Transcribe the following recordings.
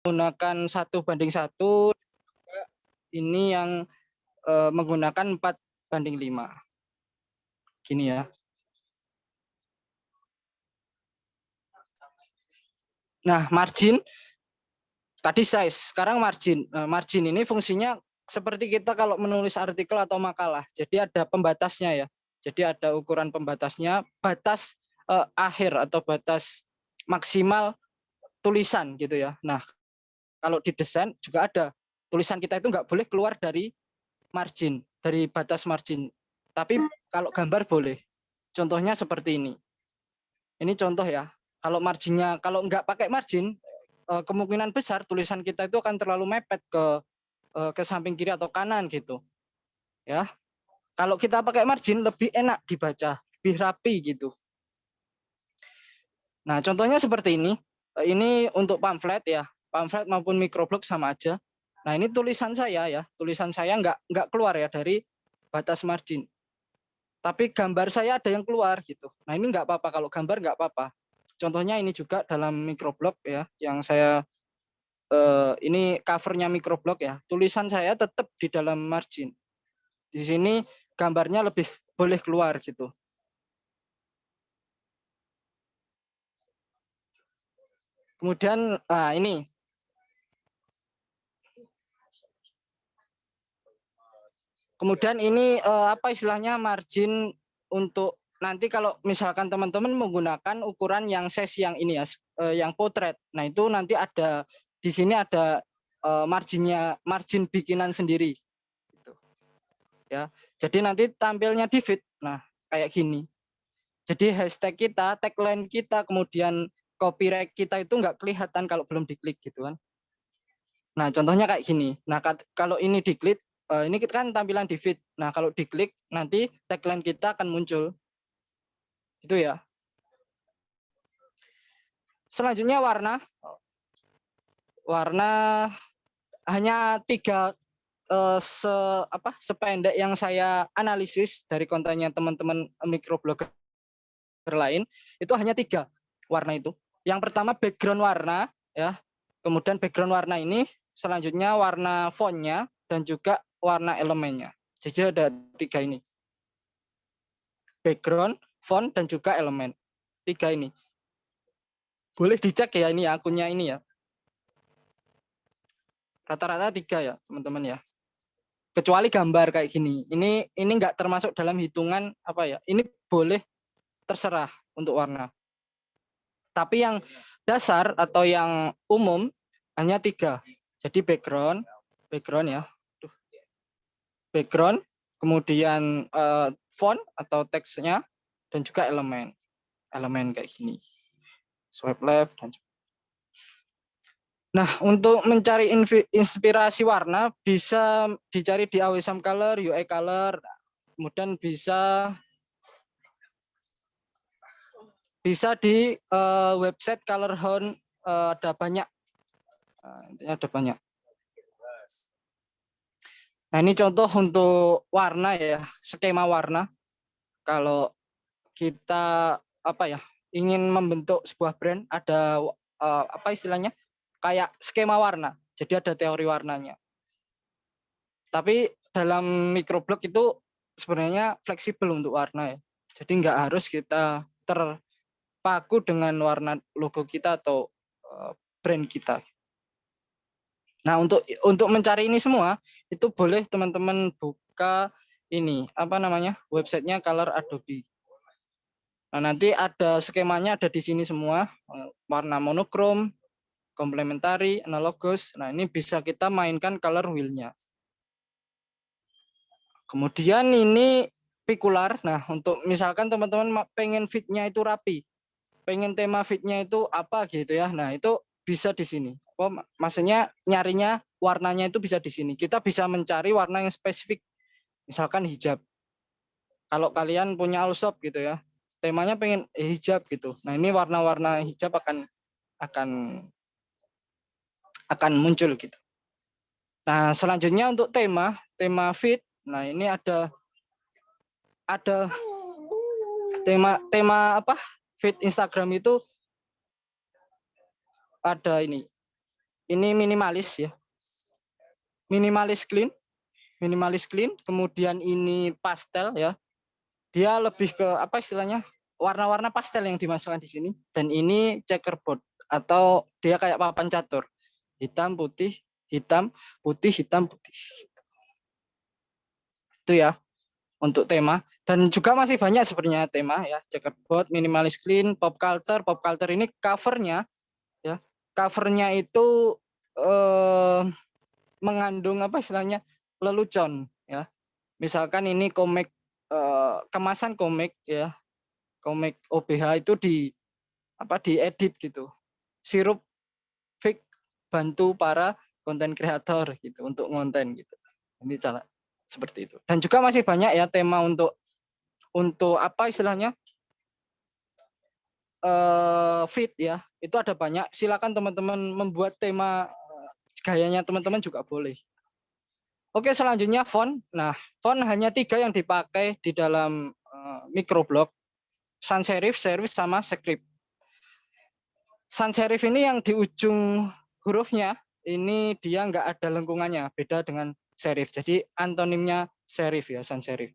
menggunakan 1:1, ini yang menggunakan 4:5. Gini ya. Nah, margin tadi size, sekarang margin. Margin ini fungsinya seperti kita kalau menulis artikel atau makalah. Jadi ada pembatasnya ya. Jadi ada ukuran pembatasnya, batas akhir atau batas maksimal tulisan gitu ya. Nah, kalau di desain juga ada. Tulisan kita itu nggak boleh keluar dari margin, dari batas margin. Tapi kalau gambar boleh. Contohnya seperti ini. Ini contoh ya. Kalau marginnya, kalau nggak pakai margin, kemungkinan besar tulisan kita itu akan terlalu mepet ke samping kiri atau kanan gitu. Ya. Kalau kita pakai margin lebih enak dibaca, lebih rapi gitu. Nah, contohnya seperti ini. Ini untuk pamflet ya. Pamflet maupun microblog sama aja. Nah, ini tulisan saya ya. Tulisan saya nggak keluar ya dari batas margin. Tapi gambar saya ada yang keluar gitu. Nah, ini nggak apa-apa, kalau gambar nggak apa-apa. Contohnya ini juga dalam microblog ya, yang saya ini covernya microblog ya. Tulisan saya tetap di dalam margin. Di sini gambarnya lebih boleh keluar gitu. Kemudian ini kemudian ini apa istilahnya margin untuk nanti kalau misalkan teman-teman menggunakan ukuran yang size yang ini ya, yang potret. Nah, itu nanti ada di sini ada marginnya, margin bikinan sendiri gitu. Ya. Jadi nanti tampilnya di feed. Nah, kayak gini. Jadi hashtag kita, tagline kita, kemudian copyright kita itu nggak kelihatan kalau belum diklik gitu kan. Nah, contohnya kayak gini. Nah, kalau ini diklik, ini kan tampilan di feed. Nah, kalau diklik, nanti tagline kita akan muncul. Itu ya. Selanjutnya warna. Warna hanya 3 sependek yang saya analisis dari kontennya teman-teman microblogger lain, itu hanya 3 warna itu. Yang pertama background warna ya. Kemudian background warna ini, selanjutnya warna fontnya, dan juga warna elemennya. Jadi ada 3 ini. Background, font, dan juga elemen. 3 ini. Boleh dicek ya ini akunnya ini ya. Rata-rata 3 ya teman-teman ya. Kecuali gambar kayak gini. Ini nggak termasuk dalam hitungan apa ya. Ini boleh terserah untuk warna. Tapi yang dasar atau yang umum hanya 3. Jadi background ya. Background, kemudian font atau teksnya, dan juga elemen kayak gini. Swipe left dan Nah, untuk mencari inspirasi warna bisa dicari di Awesome Color, UI Color, kemudian bisa di website Color Hunt, ada banyak. Intinya ada banyak. Nah, ini contoh untuk warna ya, skema warna. Kalau kita ingin membentuk sebuah brand, ada apa istilahnya? Kayak skema warna. Jadi ada teori warnanya. Tapi dalam microblog itu sebenarnya fleksibel untuk warna ya. Jadi nggak harus kita terpaku dengan warna logo kita atau brand kita. Nah, untuk mencari ini semua itu boleh teman-teman buka ini websitenya Color Adobe. Nah, nanti ada skemanya ada di sini semua, warna monokrom, komplementari, analogous. Nah, ini bisa kita mainkan color wheel-nya. Kemudian ini pikular. Nah, untuk misalkan teman-teman pengen fitnya itu rapi, pengen tema fitnya itu apa gitu ya. Nah, itu bisa di sini. Maksudnya nyarinya warnanya itu bisa di sini. Kita bisa mencari warna yang spesifik. Misalkan hijab. Kalau kalian punya all shop gitu ya, temanya pengen hijab gitu. Nah, ini warna-warna hijab akan muncul gitu. Nah, selanjutnya untuk tema feed. Nah, ini ada tema feed Instagram itu ada ini. ini minimalis ya, minimalis clean, kemudian ini pastel ya, dia lebih ke apa istilahnya, warna-warna pastel yang dimasukkan di sini, dan ini checkerboard atau dia kayak papan catur, hitam putih hitam putih hitam putih, itu ya untuk tema. Dan juga masih banyak sebenarnya tema ya, checkerboard, minimalis clean, pop culture. Pop culture ini covernya ya, covernya itu mengandung apa istilahnya, lelucon ya. Misalkan ini komik, kemasan komik ya, komik OBH itu diedit gitu. Sirup fix bantu para konten kreator gitu untuk konten gitu. Ini cara seperti itu. Dan juga masih banyak ya tema untuk apa istilahnya, feed ya. Itu ada banyak. Silakan teman-teman membuat tema gayanya teman-teman juga boleh. Oke, selanjutnya font. Nah, font hanya 3 yang dipakai di dalam microblog: sans serif, sama script. Sans serif ini yang di ujung hurufnya ini dia nggak ada lengkungannya, beda dengan serif. Jadi antonimnya serif ya, sans serif.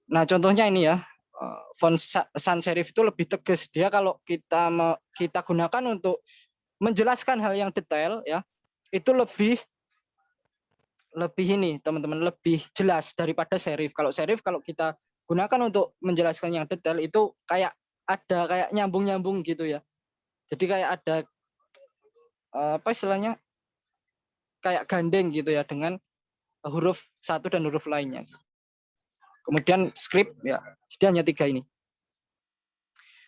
Nah, contohnya ini ya, font sans serif itu lebih tegas. Dia kalau kita gunakan untuk menjelaskan hal yang detail ya, itu lebih ini teman-teman, lebih jelas daripada serif. Kalau serif kalau kita gunakan untuk menjelaskan yang detail itu kayak ada kayak nyambung-nyambung gitu ya. Jadi kayak ada apa istilahnya, kayak gandeng gitu ya dengan huruf satu dan huruf lainnya. Kemudian script ya, jadi hanya 3 ini.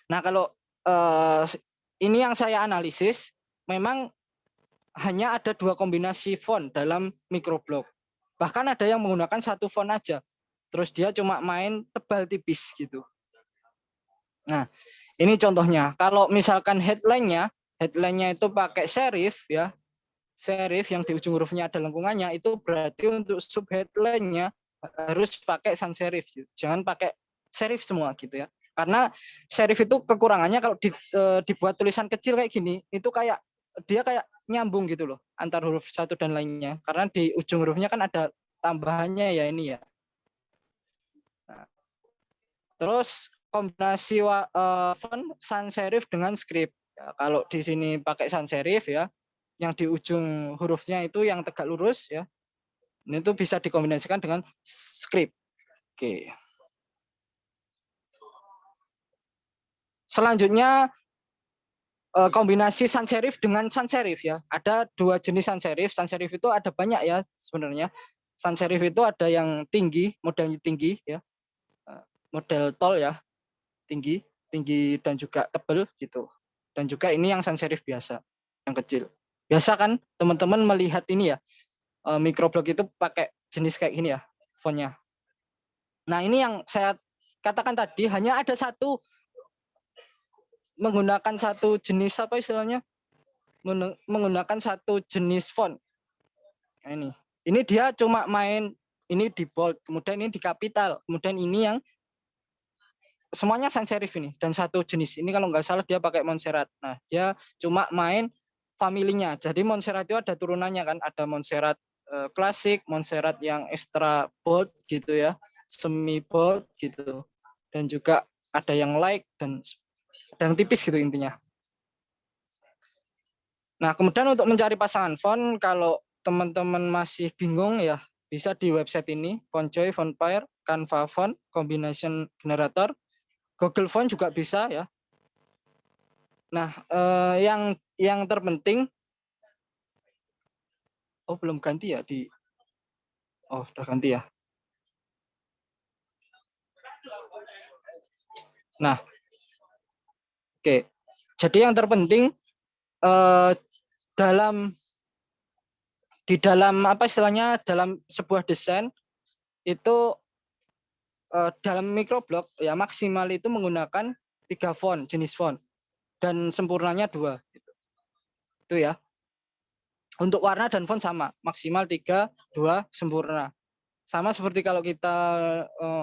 Nah, kalau ini yang saya analisis, memang hanya ada 2 kombinasi font dalam microblog. Bahkan ada yang menggunakan 1 font aja. Terus dia cuma main tebal tipis gitu. Nah, ini contohnya. Kalau misalkan headline-nya itu pakai serif ya. Serif yang di ujung hurufnya ada lengkungannya, itu berarti untuk sub headline-nya harus pakai sans serif. Jangan pakai serif semua gitu ya. Karena serif itu kekurangannya kalau dibuat tulisan kecil kayak gini, itu kayak dia kayak nyambung gitu loh antar huruf satu dan lainnya. Karena di ujung hurufnya kan ada tambahannya ya ini ya. Nah, terus kombinasi font sans serif dengan script. Ya, kalau di sini pakai sans serif ya, yang di ujung hurufnya itu yang tegak lurus ya. Ini tuh bisa dikombinasikan dengan script. Oke. Selanjutnya kombinasi sans serif dengan sans serif ya. Ada 2 jenis sans serif. Sans serif itu ada banyak ya sebenarnya. Sans serif itu ada yang tinggi, modelnya tinggi ya. Model tall ya, tinggi dan juga tebal gitu. Dan juga ini yang sans serif biasa, yang kecil. Biasa kan teman-teman melihat ini ya, microblog itu pakai jenis kayak gini ya fontnya. Nah, ini yang saya katakan tadi, hanya ada menggunakan satu jenis apa istilahnya, menggunakan satu jenis font. Nah, ini dia cuma main ini di bold, kemudian ini di capital, kemudian ini yang semuanya sans serif ini, dan satu jenis ini kalau nggak salah dia pakai Montserrat. Nah, dia cuma main familinya. Jadi Montserrat itu ada turunannya kan, ada Montserrat klasik, Montserrat yang extra bold gitu ya, semi bold gitu, dan juga ada yang light dan yang tipis gitu intinya. Nah, kemudian untuk mencari pasangan font, kalau teman-teman masih bingung ya, bisa di website ini, Fontjoy, Fontpair, Canva Font, Combination Generator, Google Font juga bisa ya. Nah, yang terpenting, belum ganti ya di, udah ganti ya. Nah, oke. Jadi yang terpenting di dalam apa istilahnya, dalam sebuah desain itu dalam microblog ya maksimal itu menggunakan 3 font, jenis font, dan sempurnanya 2 gitu. Itu ya. Untuk warna dan font sama, maksimal 3, 2 sempurna. Sama seperti kalau kita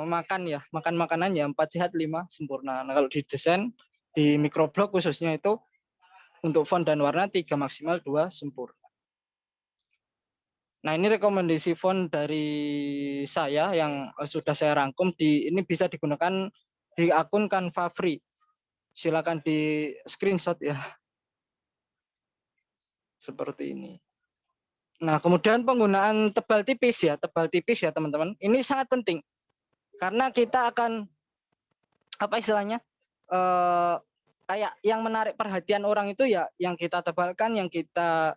makan ya, makan makanan ya 4 sehat 5 sempurna. Nah, kalau di desain di microblog khususnya itu Untuk font dan warna 3 maksimal, 2 sempurna. Nah, ini rekomendasi font dari saya yang sudah saya rangkum. Ini bisa digunakan di akun Canva free. Silakan di screenshot ya. Seperti ini. Nah, kemudian penggunaan tebal tipis ya teman-teman. Ini sangat penting karena kita akan apa istilahnya kayak yang menarik perhatian orang itu ya yang kita tebalkan, yang kita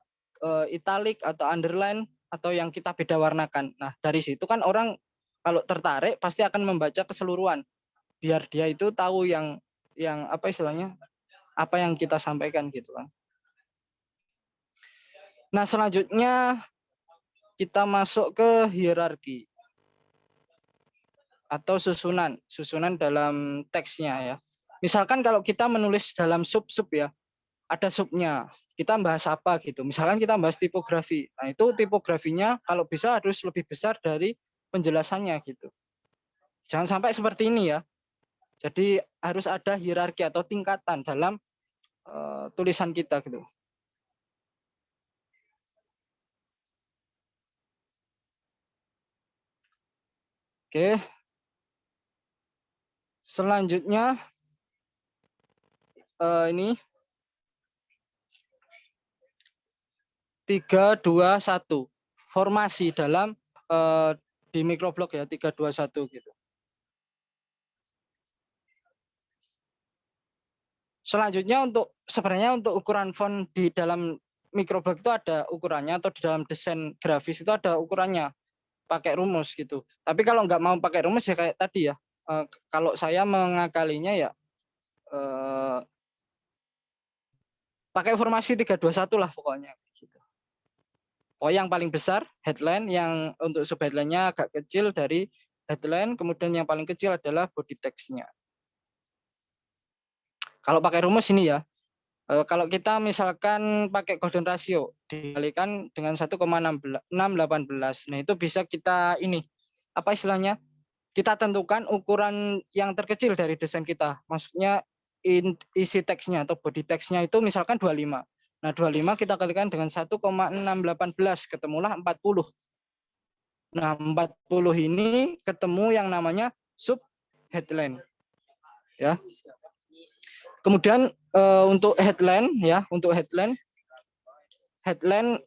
italic atau underline atau yang kita beda warnakan. Nah, dari situ kan orang kalau tertarik pasti akan membaca keseluruhan biar dia itu tahu yang apa istilahnya apa yang kita sampaikan gitu kan. Nah, selanjutnya kita masuk ke hierarki atau susunan dalam teksnya ya. Misalkan kalau kita menulis dalam sub-sub ya, ada subnya. Kita bahas apa gitu. Misalkan kita bahas tipografi. Nah, itu tipografinya kalau bisa harus lebih besar dari penjelasannya gitu. Jangan sampai seperti ini ya. Jadi harus ada hierarki atau tingkatan dalam tulisan kita gitu. Oke. Selanjutnya ini 3-2-1 formasi dalam di microblog ya 3-2-1 gitu. Selanjutnya sebenarnya untuk ukuran font di dalam microblog itu ada ukurannya atau di dalam desain grafis itu ada ukurannya pakai rumus gitu. Tapi kalau nggak mau pakai rumus ya kayak tadi ya. Kalau saya mengakalinya ya pakai formasi 3-2-1 lah pokoknya. Gitu. Yang paling besar headline, yang untuk sub headline-nya agak kecil dari headline, kemudian yang paling kecil adalah body text-nya. Kalau pakai rumus ini ya, kalau kita misalkan pakai golden ratio dikalikan dengan 1,618, nah itu bisa kita ini apa istilahnya? Kita tentukan ukuran yang terkecil dari desain kita. Maksudnya isi teksnya atau body teksnya itu misalkan 25. Nah, 25 kita kalikan dengan 1,618 ketemulah 40. Nah, 40 ini ketemu yang namanya sub headline. Ya. Kemudian untuk headline ya, headline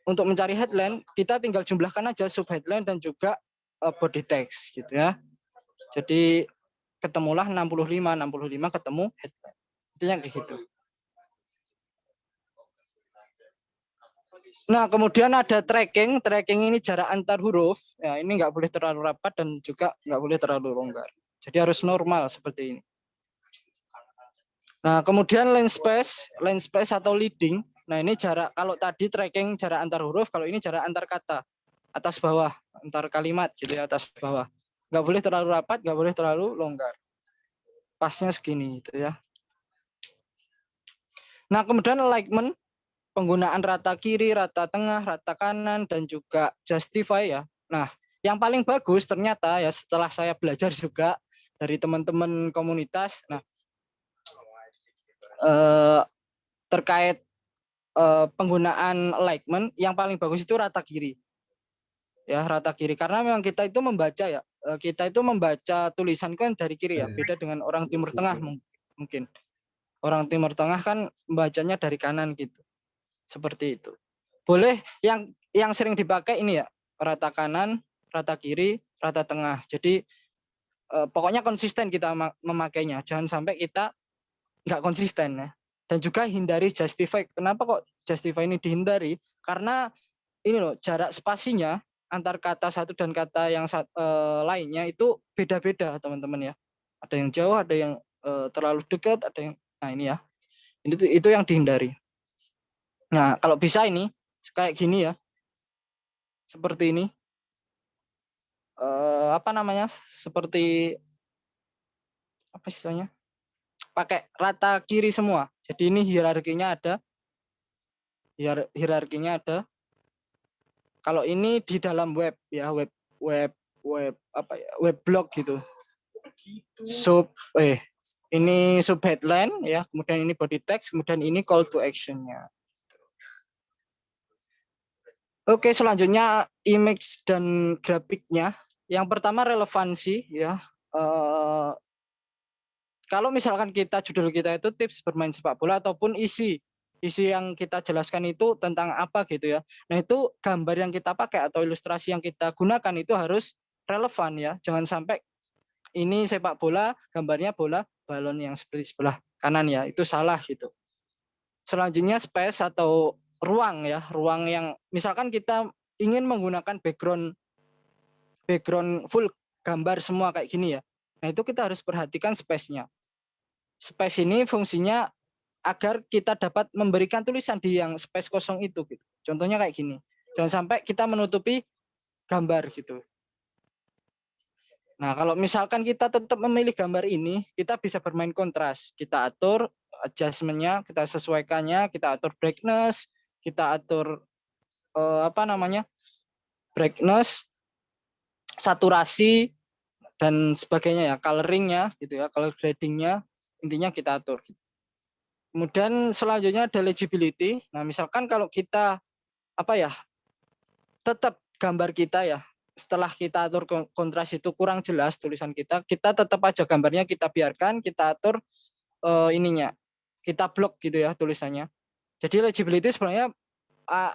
untuk mencari headline kita tinggal jumlahkan aja sub headline dan juga body text gitu ya. Jadi ketemulah 65 ketemu headline. Intinya kayak gitu. Nah, kemudian ada tracking ini jarak antar huruf. Ya, ini nggak boleh terlalu rapat dan juga nggak boleh terlalu longgar. Jadi harus normal seperti ini. Nah, kemudian line space atau leading. Nah, ini jarak, kalau tadi tracking jarak antar huruf, kalau ini jarak antar kata, atas bawah, antar kalimat gitu ya, atas bawah. Nggak boleh terlalu rapat, nggak boleh terlalu longgar. Pasnya segini gitu ya. Nah, kemudian alignment, penggunaan rata kiri, rata tengah, rata kanan, dan juga justify ya. Nah, yang paling bagus ternyata ya setelah saya belajar juga dari teman-teman komunitas, nah terkait penggunaan alignment yang paling bagus itu rata kiri. Ya, rata kiri karena memang kita itu membaca ya. Kita itu membaca tulisan kan dari kiri ya, beda dengan orang Timur Tengah mungkin. Orang Timur Tengah kan membacanya dari kanan gitu. Seperti itu. Boleh yang sering dipakai ini ya, rata kanan, rata kiri, rata tengah. Jadi pokoknya konsisten kita memakainya. Jangan sampai kita nggak konsisten ya. Dan juga hindari justify. Kenapa kok justify ini dihindari? Karena ini loh jarak spasinya antar kata satu dan kata yang lainnya itu beda-beda teman-teman ya. Ada yang jauh, ada yang terlalu dekat, ada yang nah ini ya. Itu yang dihindari. Nah, kalau bisa ini kayak gini ya. Seperti ini. Apa namanya? Seperti apa istilahnya? Pakai rata kiri semua. Jadi ini hierarkinya ada. Hierarkinya ada. Kalau ini di dalam web ya, web apa ya? Web blog gitu. Sub Ini sub headline ya, kemudian ini body text, kemudian ini call to action-nya. Oke, selanjutnya image dan grafiknya. Yang pertama relevansi ya. Kalau misalkan judul kita itu tips bermain sepak bola ataupun isi yang kita jelaskan itu tentang apa gitu ya. Nah, itu gambar yang kita pakai atau ilustrasi yang kita gunakan itu harus relevan ya. Jangan sampai ini sepak bola, gambarnya bola balon yang seperti sebelah kanan ya, itu salah gitu. Selanjutnya space atau ruang ya, ruang yang misalkan kita ingin menggunakan background full gambar semua kayak gini ya. Nah, itu kita harus perhatikan space-nya. Space ini fungsinya agar kita dapat memberikan tulisan di yang space kosong itu gitu. Contohnya kayak gini. Jangan sampai kita menutupi gambar gitu. Nah, kalau misalkan kita tetap memilih gambar ini, kita bisa bermain kontras. Kita atur adjustment-nya, kita sesuaikannya, kita atur brightness, kita atur brightness, saturasi dan sebagainya ya, coloring-nya gitu ya, color grading-nya intinya kita atur. Kemudian selanjutnya ada legibility. Nah, misalkan kalau kita tetap gambar kita ya, setelah kita atur kontras itu kurang jelas tulisan kita tetap aja gambarnya kita biarkan, kita atur kita blok gitu ya tulisannya. Jadi legibility sebenarnya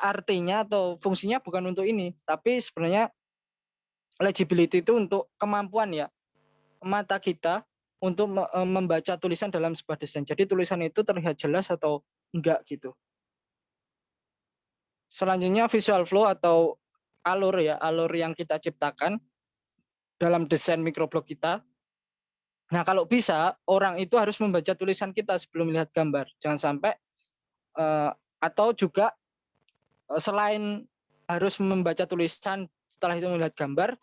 artinya atau fungsinya bukan untuk ini, tapi sebenarnya legibility itu untuk kemampuan ya mata kita untuk membaca tulisan dalam sebuah desain. Jadi tulisan itu terlihat jelas atau enggak gitu. Selanjutnya visual flow atau alur yang kita ciptakan dalam desain microblog kita. Nah, kalau bisa orang itu harus membaca tulisan kita sebelum melihat gambar. Jangan sampai atau juga selain harus membaca tulisan setelah itu melihat gambar,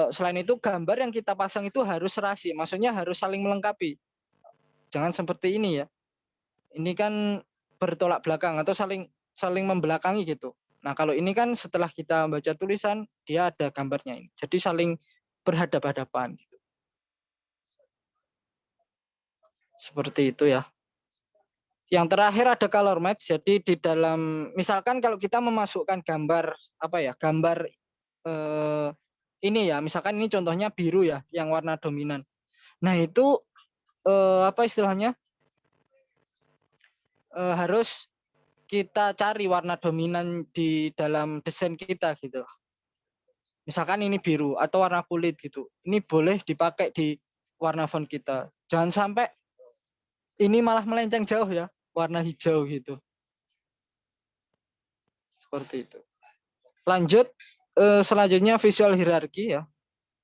selain itu gambar yang kita pasang itu harus serasi, maksudnya harus saling melengkapi. Jangan seperti ini ya. Ini kan bertolak belakang atau saling membelakangi gitu. Nah, kalau ini kan setelah kita baca tulisan, dia ada gambarnya ini. Jadi saling berhadapan-hadapan. Seperti itu ya. Yang terakhir ada color match. Jadi di dalam, misalkan kalau kita memasukkan gambar, gambar ini ya, misalkan ini contohnya biru ya, yang warna dominan. Nah, itu istilahnya harus kita cari warna dominan di dalam desain kita gitu. Misalkan ini biru atau warna kulit gitu. Ini boleh dipakai di warna font kita. Jangan sampai ini malah melenceng jauh ya, warna hijau gitu. Seperti itu. Lanjut, selanjutnya visual hierarki ya.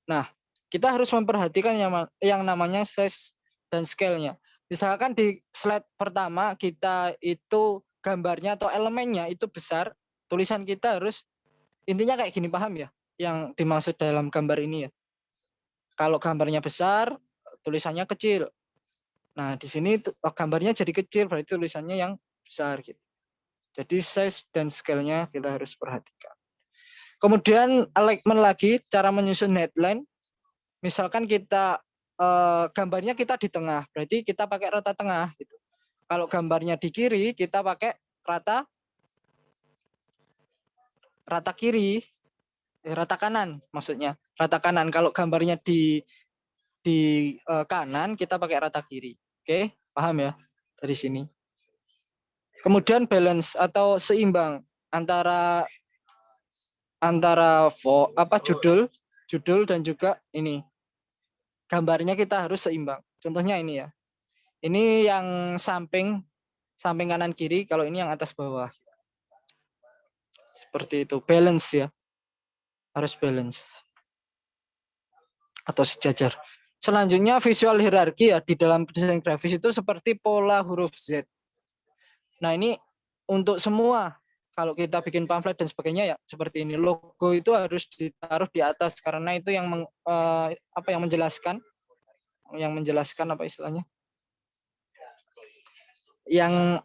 Nah, kita harus memperhatikan yang namanya size dan scale-nya. Misalkan di slide pertama kita itu gambarnya atau elemennya itu besar, tulisan kita harus intinya kayak gini, paham ya? Yang dimaksud dalam gambar ini ya. Kalau gambarnya besar, tulisannya kecil. Nah, di sini gambarnya jadi kecil, berarti tulisannya yang besar gitu. Jadi size dan scale-nya kita harus perhatikan. Kemudian alignment lagi, cara menyusun headline. Misalkan kita gambarnya kita di tengah, berarti kita pakai rata tengah gitu. Kalau gambarnya di kiri, kita pakai rata kiri, rata kanan maksudnya. Rata kanan. Kalau gambarnya di kanan, kita pakai rata kiri. Oke, paham ya dari sini. Kemudian balance atau seimbang antara judul dan juga ini gambarnya kita harus seimbang. Contohnya ini ya. Ini yang samping kanan kiri, kalau ini yang atas bawah. Seperti itu, balance ya. Harus balance. Atau sejajar. Selanjutnya visual hierarki ya, di dalam desain grafis itu seperti pola huruf Z. Nah, ini untuk semua. Kalau kita bikin pamflet dan sebagainya ya seperti ini. Logo itu harus ditaruh di atas karena itu yang menjelaskan apa istilahnya? Yang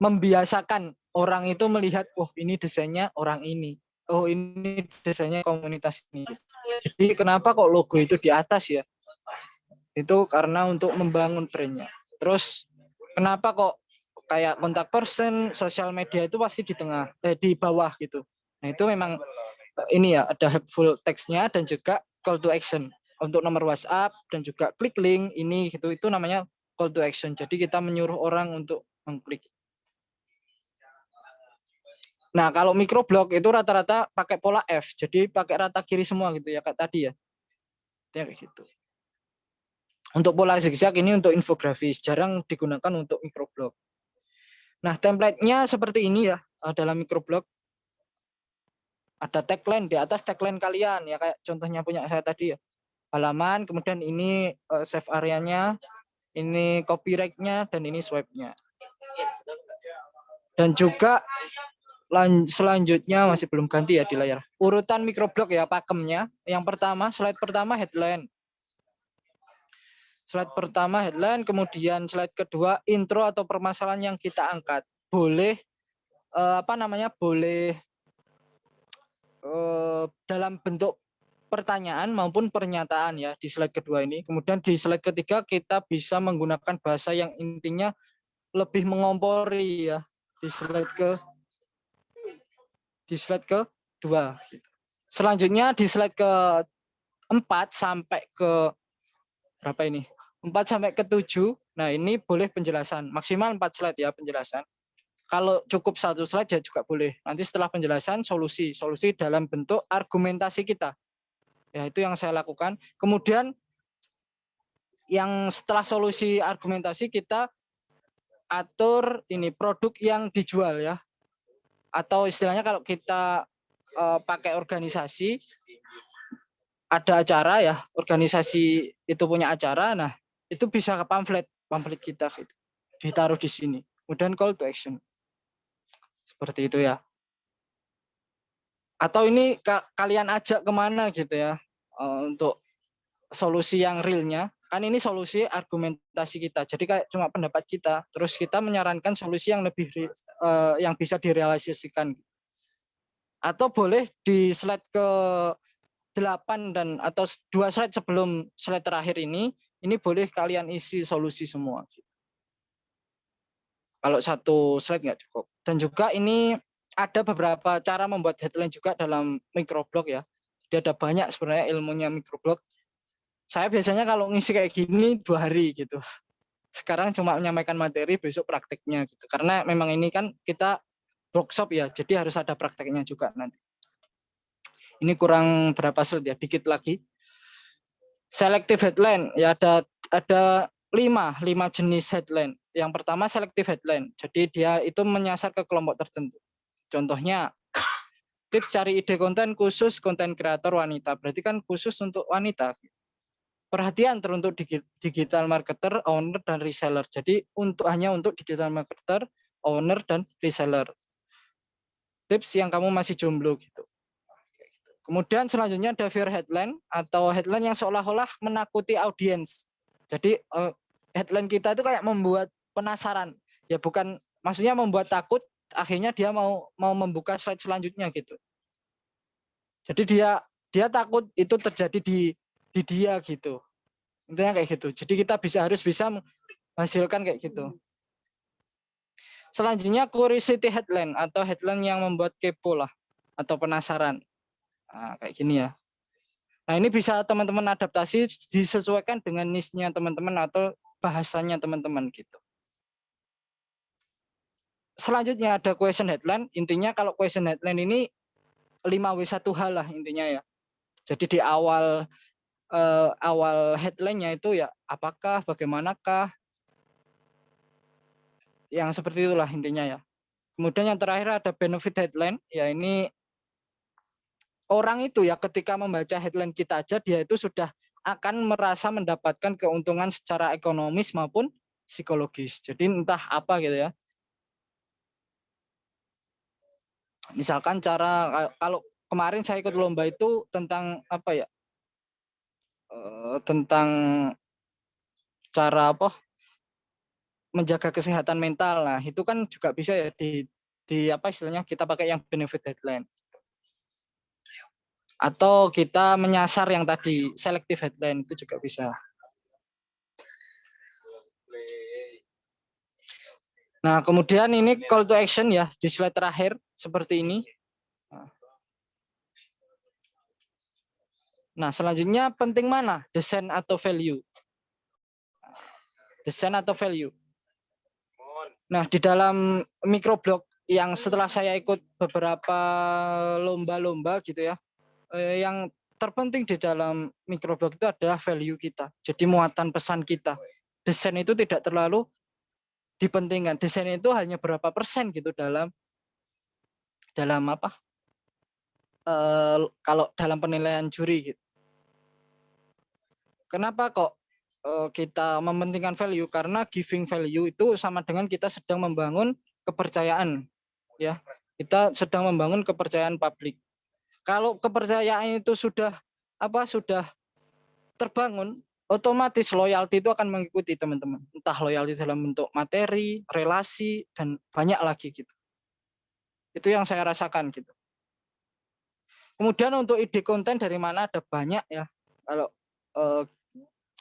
membiasakan orang itu melihat, oh ini desainnya orang ini. Oh ini desainnya komunitas ini. Jadi kenapa kok logo itu di atas ya? Itu karena untuk membangun brandnya. Terus kenapa kok kayak kontak person, sosial media itu pasti di tengah, di bawah gitu. Nah itu memang ini ya ada helpful text-nya dan juga call to action untuk nomor WhatsApp dan juga klik link ini gitu itu namanya call to action. Jadi kita menyuruh orang untuk mengklik. Nah kalau microblog itu rata-rata pakai pola F, jadi pakai rata kiri semua gitu ya kayak tadi ya. Kayak gitu. Untuk pola zigzag ini untuk infografis, jarang digunakan untuk microblog. Nah, template-nya seperti ini ya dalam microblog. Ada tagline di atas tagline kalian ya kayak contohnya punya saya tadi ya. Halaman, kemudian ini save areanya, ini copyright-nya dan ini swipe-nya. Dan juga selanjutnya masih belum ganti ya di layar. Urutan microblog ya pakemnya. Yang pertama, slide pertama headline. Slide pertama headline, kemudian slide kedua intro atau permasalahan yang kita angkat. Boleh boleh dalam bentuk pertanyaan maupun pernyataan ya di slide kedua ini. Kemudian di slide ketiga kita bisa menggunakan bahasa yang intinya lebih mengompori ya di slide kedua. Selanjutnya di slide ke-4 sampai ke berapa ini? 4 sampai ke 7. Nah, ini boleh penjelasan. Maksimal 4 slide ya penjelasan. Kalau cukup 1 slide ya juga boleh. Nanti setelah penjelasan solusi dalam bentuk argumentasi kita. Ya, itu yang saya lakukan. Kemudian yang setelah solusi argumentasi kita atur ini produk yang dijual ya. Atau istilahnya kalau kita pakai organisasi ada acara ya, organisasi itu punya acara, nah itu bisa ke pamflet kita gitu. Ditaruh di sini. Kemudian call to action. Seperti itu ya. Atau ini kalian ajak kemana gitu ya untuk solusi yang realnya. Kan ini solusi argumentasi kita. Jadi kayak cuma pendapat kita. Terus kita menyarankan solusi yang lebih yang bisa direalisasikan. Atau boleh di slide ke 8 dan atau 2 slide sebelum slide terakhir ini boleh kalian isi solusi semua. Kalau satu slide nggak cukup. Dan juga ini ada beberapa cara membuat headline juga dalam microblog ya. Jadi ada banyak sebenarnya ilmunya microblog. Saya biasanya kalau ngisi kayak gini 2 hari gitu. Sekarang cuma menyampaikan materi, besok prakteknya gitu. Karena memang ini kan kita workshop ya, jadi harus ada prakteknya juga nanti. Ini kurang berapa slide ya, dikit lagi. Selective headline ya ada 5 jenis headline. Yang pertama selective headline. Jadi dia itu menyasar ke kelompok tertentu. Contohnya tips cari ide konten khusus konten kreator wanita. Berarti kan khusus untuk wanita. Perhatian teruntuk digital marketer, owner dan reseller. Jadi hanya untuk digital marketer, owner dan reseller. Tips yang kamu masih jomblo gitu. Kemudian selanjutnya ada fear headline atau headline yang seolah-olah menakuti audiens. Jadi headline kita itu kayak membuat penasaran. Ya bukan maksudnya membuat takut, akhirnya dia mau membuka slide selanjutnya gitu. Jadi dia takut itu terjadi di dia gitu. Intinya kayak gitu. Jadi kita harus bisa menghasilkan kayak gitu. Selanjutnya curiosity headline atau headline yang membuat kepo lah atau penasaran. Nah, kayak gini ya. Nah, ini bisa teman-teman adaptasi disesuaikan dengan niche-nya teman-teman atau bahasanya teman-teman gitu. Selanjutnya ada question headline. Intinya kalau question headline ini 5W1H lah intinya ya. Jadi di awal headline-nya itu ya apakah, bagaimanakah, yang seperti itulah intinya ya. Kemudian yang terakhir ada benefit headline. Ya ini orang itu ya ketika membaca headline kita aja dia itu sudah akan merasa mendapatkan keuntungan secara ekonomis maupun psikologis. Jadi entah apa gitu ya. Misalkan kalau kemarin saya ikut lomba itu tentang apa ya? Tentang cara menjaga kesehatan mental. Nah, itu kan juga bisa ya di apa istilahnya kita pakai yang benefit headline. Atau kita menyasar yang tadi selective headline itu juga bisa. Nah, kemudian ini call to action ya di slide terakhir seperti ini. Nah, selanjutnya penting mana? Desain atau value? Desain atau value? Nah, di dalam microblog yang setelah saya ikut beberapa lomba-lomba gitu ya, yang terpenting di dalam microblog itu adalah value kita. Jadi muatan pesan kita. Desain itu tidak terlalu dipentingkan. Desain itu hanya berapa persen gitu dalam apa? Kalau dalam penilaian juri gitu. Kenapa kok kita mementingkan value? Karena giving value itu sama dengan kita sedang membangun kepercayaan, ya. Kita sedang membangun kepercayaan publik. Kalau kepercayaan itu sudah terbangun, otomatis loyalty itu akan mengikuti teman-teman. Entah loyalty dalam bentuk materi, relasi, dan banyak lagi gitu. Itu yang saya rasakan gitu. Kemudian untuk ide konten dari mana ada banyak ya.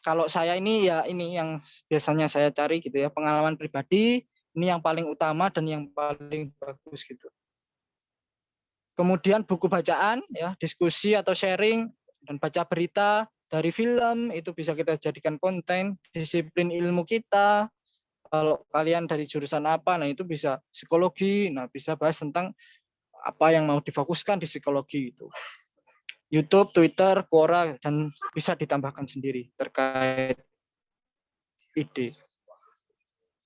Kalau saya ini ya ini yang biasanya saya cari gitu ya, pengalaman pribadi ini yang paling utama dan yang paling bagus gitu. Kemudian buku bacaan ya, diskusi atau sharing dan baca berita dari film itu bisa kita jadikan konten, disiplin ilmu kita. Kalau kalian dari jurusan apa, nah itu bisa psikologi, nah bisa bahas tentang apa yang mau difokuskan di psikologi itu. YouTube, Twitter, Quora, dan bisa ditambahkan sendiri terkait ide.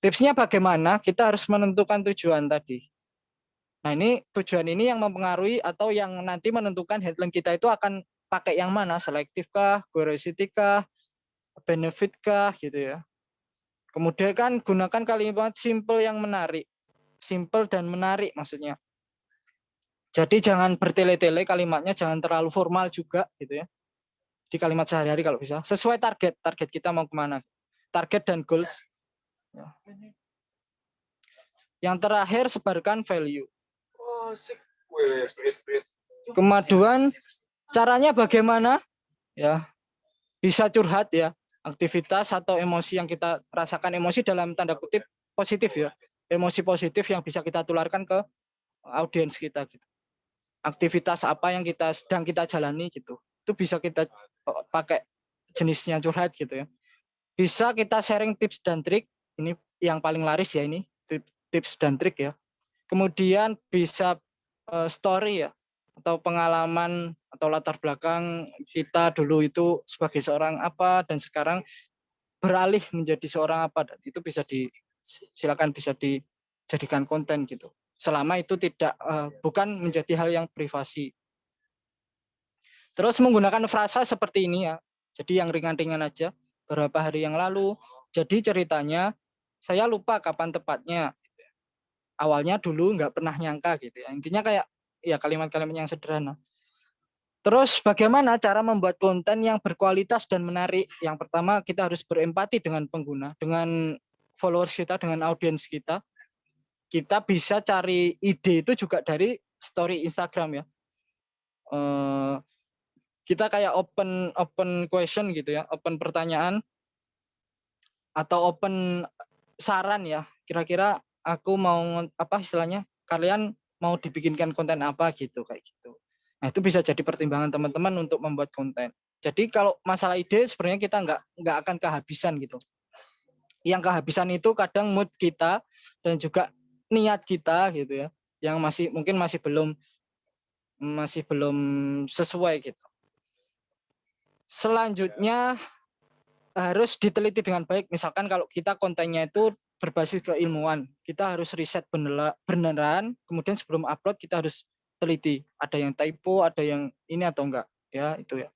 Tipsnya bagaimana? Kita harus menentukan tujuan tadi. Nah ini tujuan ini yang mempengaruhi atau yang nanti menentukan headline kita itu akan pakai yang mana, selektif kah, curiosity kah, benefit kah gitu ya. Kemudian kan gunakan kalimat simple yang menarik. Simple dan menarik maksudnya. Jadi jangan bertele-tele kalimatnya, jangan terlalu formal juga gitu ya. Di kalimat sehari-hari kalau bisa. Sesuai target kita mau kemana. Target dan goals. Ya. Yang terakhir, sebarkan value. Kemajuan, caranya bagaimana? Ya, bisa curhat ya. Aktivitas atau emosi yang kita rasakan, emosi dalam tanda kutip positif ya. Emosi positif yang bisa kita tularkan ke audiens kita gitu. Aktivitas apa yang sedang kita jalani gitu, itu bisa kita pakai jenisnya curhat gitu ya. Bisa kita sharing tips dan trik, ini yang paling laris ya, ini tips dan trik ya. Kemudian bisa story ya, atau pengalaman atau latar belakang kita dulu itu sebagai seorang apa dan sekarang beralih menjadi seorang apa, dan itu silakan bisa dijadikan konten gitu. Selama itu tidak bukan menjadi hal yang privasi. Terus menggunakan frasa seperti ini ya. Jadi yang ringan-ringan aja. Beberapa hari yang lalu, jadi ceritanya saya lupa kapan tepatnya. Awalnya dulu nggak pernah nyangka gitu ya. Intinya kayak ya kalimat-kalimat yang sederhana. Terus bagaimana cara membuat konten yang berkualitas dan menarik? Yang pertama kita harus berempati dengan pengguna, dengan followers kita, dengan audiens kita. Kita bisa cari ide itu juga dari story Instagram ya. Kita kayak open question gitu ya, open pertanyaan atau open saran ya. Kira-kira aku mau apa istilahnya? Kalian mau dibikinkan konten apa gitu kayak gitu. Nah, itu bisa jadi pertimbangan teman-teman untuk membuat konten. Jadi kalau masalah ide sebenarnya kita nggak akan kehabisan gitu. Yang kehabisan itu kadang mood kita dan juga niat kita gitu ya, yang mungkin masih belum sesuai gitu. Selanjutnya harus diteliti dengan baik. Misalkan kalau kita kontennya itu berbasis keilmuan, kita harus riset beneran, kemudian sebelum upload kita harus teliti, ada yang typo, ada yang ini atau enggak, ya itu ya.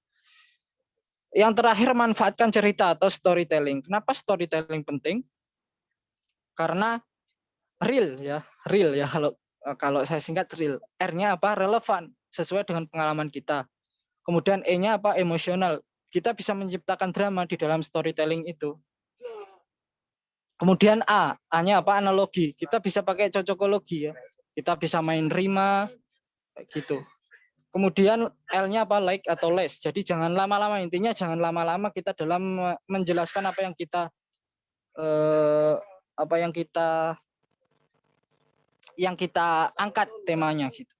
Yang terakhir, manfaatkan cerita atau storytelling. Kenapa storytelling penting? Karena real ya, kalau saya singkat real. R-nya apa? Relevan, sesuai dengan pengalaman kita. Kemudian E-nya apa? Emosional. Kita bisa menciptakan drama di dalam storytelling itu. Kemudian A-nya apa? Analogi. Kita bisa pakai cocokologi ya. Kita bisa main rima gitu. Kemudian L-nya apa? Like atau less. Jadi jangan lama-lama, intinya jangan lama-lama kita dalam menjelaskan apa yang kita yang kita angkat temanya gitu.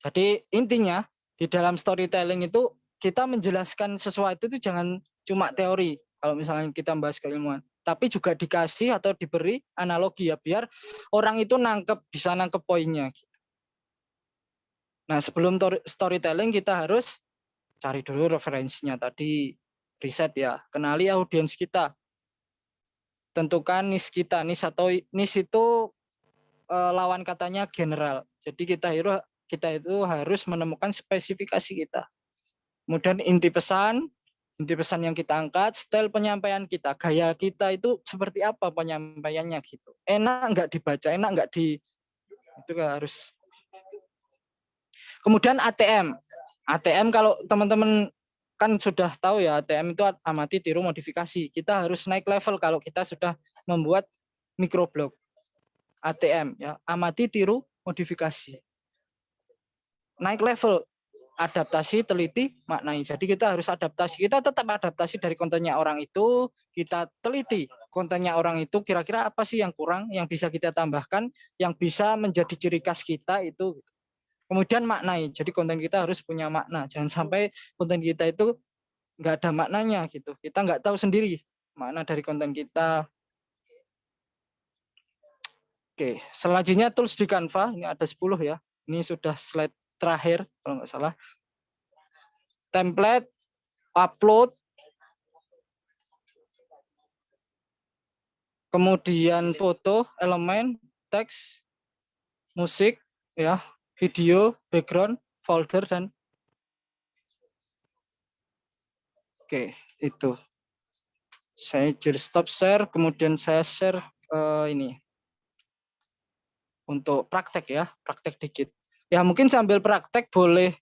Jadi intinya di dalam storytelling itu kita menjelaskan sesuatu itu jangan cuma teori. Kalau misalnya kita bahas keilmuan, tapi juga dikasih atau diberi analogi ya biar orang itu bisa nangkep poinnya. Nah, sebelum storytelling kita harus cari dulu referensinya tadi, riset ya, kenali audiens kita. Tentukan niche kita. Niche itu lawan katanya general. Jadi kita itu harus menemukan spesifikasi kita. Kemudian inti pesan yang kita angkat, style penyampaian kita, gaya kita itu seperti apa penyampaiannya gitu. Enak nggak dibaca, enak nggak itu harus. Kemudian ATM. ATM kalau teman-teman kan sudah tahu ya, ATM itu amati, tiru, modifikasi. Kita harus naik level kalau kita sudah membuat microblog. ATM ya, amati, tiru, modifikasi. Naik level, adaptasi, teliti, maknai. Jadi kita harus adaptasi. Kita tetap adaptasi dari kontennya orang itu, kita teliti kontennya orang itu kira-kira apa sih yang kurang, yang bisa kita tambahkan, yang bisa menjadi ciri khas kita itu. Kemudian maknai. Jadi konten kita harus punya makna. Jangan sampai konten kita itu nggak ada maknanya gitu. Kita nggak tahu sendiri makna dari konten kita. Oke, selanjutnya tools di Canva, ini ada 10 ya. Ini sudah slide terakhir kalau nggak salah. Template, upload, kemudian foto, elemen, teks, musik, ya, video, background, folder, dan oke, itu. Saya jadi stop share, kemudian saya share ini. Untuk praktek ya, praktek dikit. Ya mungkin sambil praktek boleh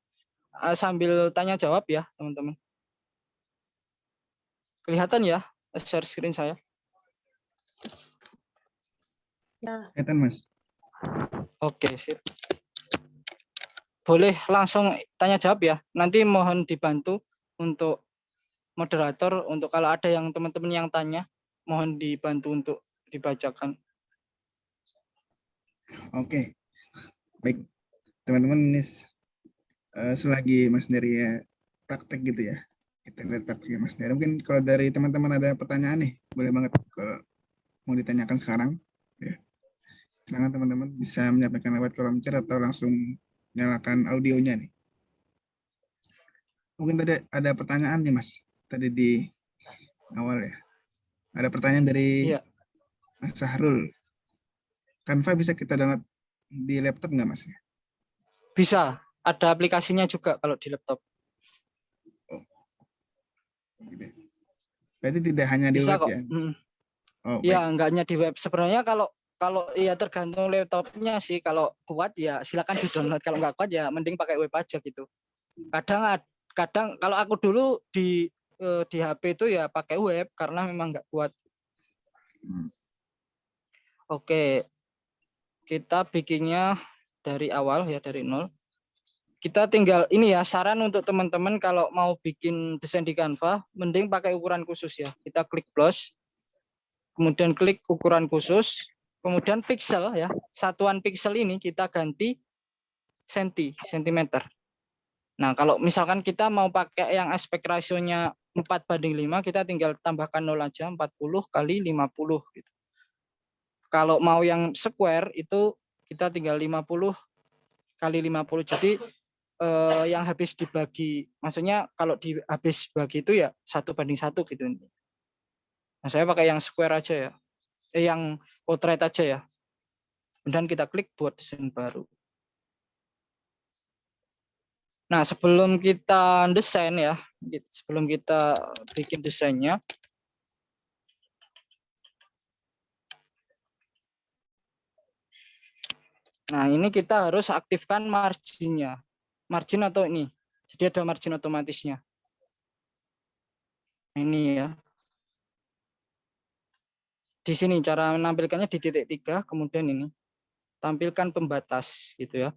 sambil tanya jawab ya teman-teman. Kelihatan ya share screen saya? Ya. Kelihatan Mas. Oke, sip. Boleh langsung tanya jawab ya. Nanti mohon dibantu untuk moderator untuk kalau ada yang teman-teman yang tanya, mohon dibantu untuk dibacakan. Oke, baik teman-teman, ini selagi Mas Dery ya praktek gitu ya, kita lihat prakteknya Mas Dery. Mungkin kalau dari teman-teman ada pertanyaan nih, boleh banget kalau mau ditanyakan sekarang ya. Silakan teman-teman bisa menyampaikan lewat kolom chat atau langsung nyalakan audionya nih. Mungkin tadi ada pertanyaan nih Mas, tadi di awal ya. Ada pertanyaan dari Mas Sahrul. Canva bisa kita download di laptop nggak Mas? Bisa, ada aplikasinya juga kalau di laptop. Oh. Berarti tidak hanya di bisa web kok. ya? Oh, ya, enggak hanya di web. Sebenarnya kalau ya tergantung laptopnya sih. Kalau kuat ya silakan di-download. Kalau nggak kuat ya mending pakai web aja gitu. Kadang kalau aku dulu di HP itu ya pakai web karena memang nggak kuat. Oke. Kita bikinnya dari awal ya, dari nol. Kita tinggal ini ya, saran untuk teman-teman kalau mau bikin desain di Canva, mending pakai ukuran khusus ya. Kita klik plus, kemudian klik ukuran khusus, kemudian pixel ya. Satuan pixel ini kita ganti sentimeter. Nah, kalau misalkan kita mau pakai yang aspek rasionya 4:5, kita tinggal tambahkan 0 aja, 40 kali 50 gitu. Kalau mau yang square itu kita tinggal 50 kali 50. Jadi yang habis dibagi, maksudnya kalau habis bagi itu ya 1:1 gitu. Nah, saya pakai yang square aja ya. Yang portrait aja ya. Dan kita klik buat desain baru. Nah, sebelum kita desain ya, sebelum kita bikin desainnya, nah ini kita harus aktifkan marginnya. Margin atau ini. Jadi ada margin otomatisnya. Ini ya. Di sini cara menampilkannya di titik 3, kemudian ini. Tampilkan pembatas gitu ya.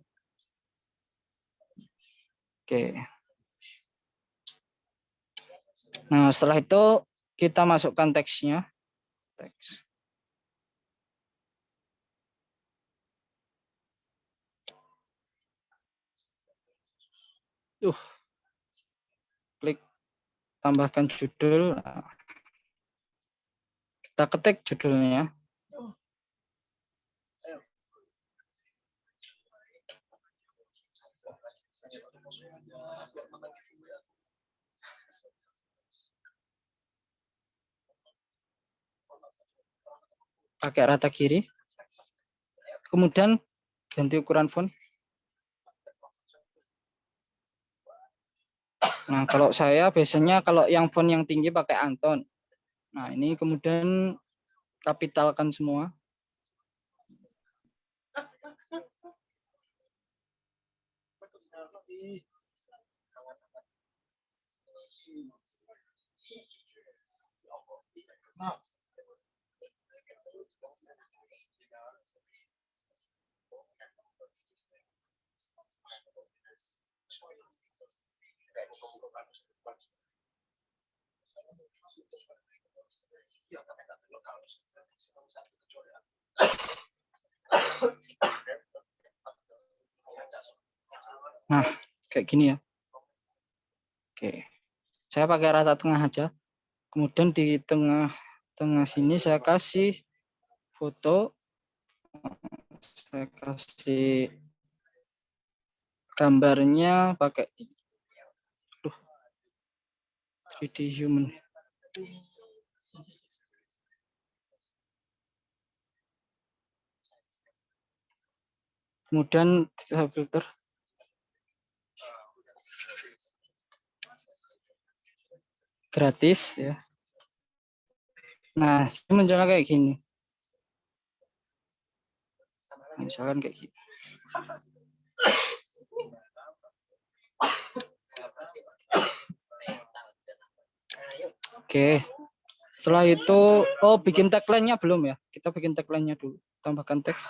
Oke. Nah, setelah itu kita masukkan teksnya. Teks. Klik tambahkan judul. Nah, kita ketik judulnya. Pakai rata kiri. Kemudian ganti ukuran font. Nah, kalau saya biasanya kalau yang font yang tinggi pakai Anton. Nah, ini kemudian kapitalkan semua. Nah, kayak gini ya. Oke. Saya pakai rata tengah aja. Kemudian di tengah sini saya kasih foto. Saya kasih gambarnya pakai 3D human. Kemudian saya filter. Gratis ya. Nah, ini menjalan kayak gini. Misalkan kayak gini. Oke. Setelah itu, bikin tagline-nya belum ya? Kita bikin tagline-nya dulu. Tambahkan teks.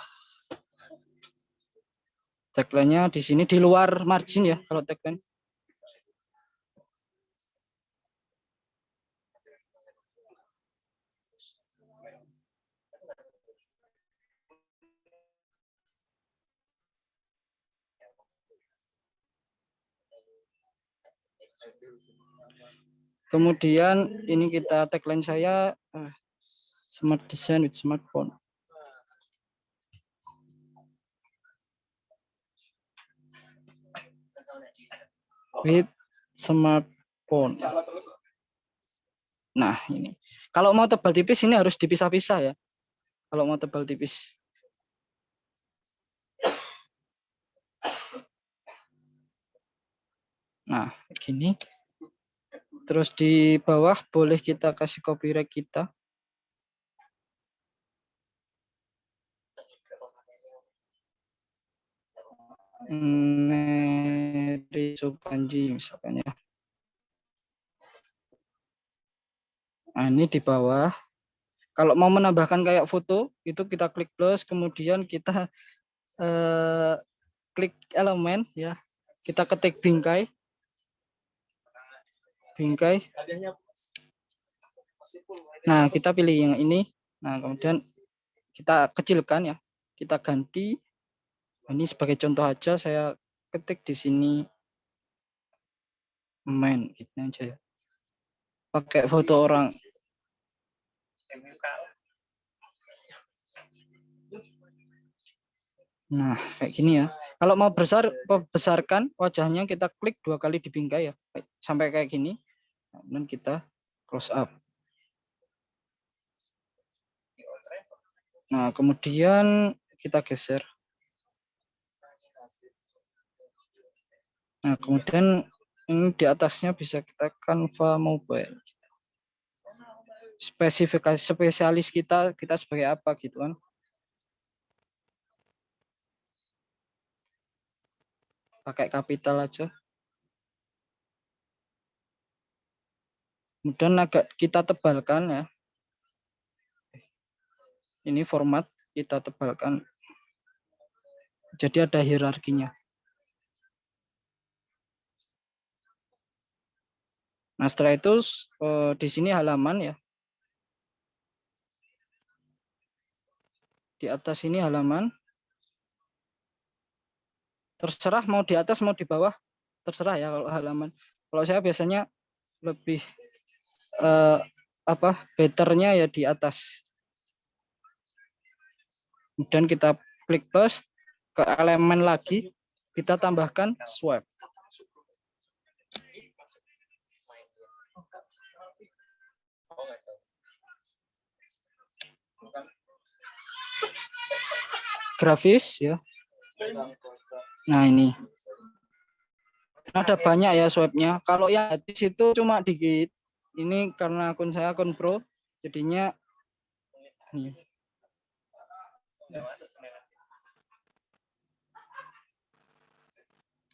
Tagline-nya di sini di luar margin ya kalau tagline. Kemudian ini kita tagline saya smart design with smartphone. With smartphone. Nah, ini. Kalau mau tebal tipis ini harus dipisah-pisah ya. Kalau mau tebal tipis. Nah, gini. Terus di bawah boleh kita kasih copyright kita. Neri Supanji misalkan ya. Nah, ini di bawah. Kalau mau menambahkan kayak foto, itu kita klik plus, kemudian kita klik elemen ya. Kita ketik bingkai. Bingkai. Nah, kita pilih yang ini. Nah, kemudian kita kecilkan ya. Kita ganti. Ini sebagai contoh aja saya ketik di sini main gitu aja ya. Pakai foto orang. Nah, kayak gini ya. Kalau mau besarkan wajahnya kita klik 2 kali di bingkai ya. Sampai kayak gini. Dan kita close up. Nah, kemudian kita geser. Nah, kemudian ini di atasnya bisa kita Canva mobile. Spesifikasi spesialis kita sebagai apa gitu kan. Pakai kapital aja. Kemudian agak kita tebalkan ya. Ini format kita tebalkan. Jadi ada hierarkinya. Nah, setelah itu di sini halaman ya. Di atas ini halaman. Terserah mau di atas mau di bawah. terserah ya kalau halaman. Kalau saya biasanya lebih betternya ya di atas. Kemudian kita klik plus ke elemen lagi, kita tambahkan swipe. Grafis ya. Nah ini ada banyak ya swipe-nya. Kalau yang di situ cuma dikit. Ini karena akun saya akun pro, jadinya nih.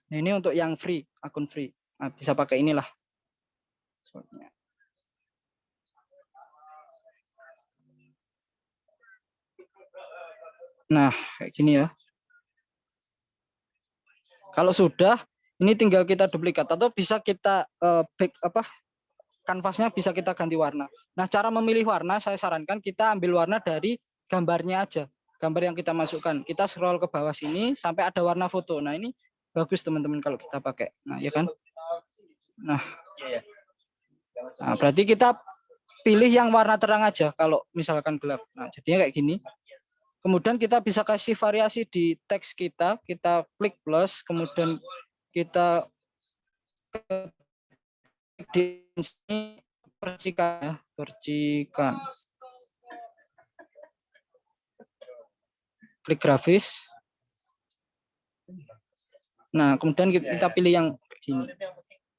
Nah, ini untuk yang free, akun free. Nah, bisa pakai inilah. Nah, kayak gini ya. Kalau sudah, ini tinggal kita duplikat atau bisa kita kanvasnya bisa kita ganti warna. Nah, cara memilih warna saya sarankan kita ambil warna dari gambarnya aja. Gambar yang kita masukkan. Kita scroll ke bawah sini sampai ada warna foto. Nah, ini bagus teman-teman kalau kita pakai. Nah, ya kan? Nah, berarti kita pilih yang warna terang aja kalau misalkan gelap. Nah, jadinya kayak gini. Kemudian kita bisa kasih variasi di teks kita klik plus, kemudian kita di sini percikan ya, percikan. Klik grafis. Nah, kemudian kita pilih yang gini.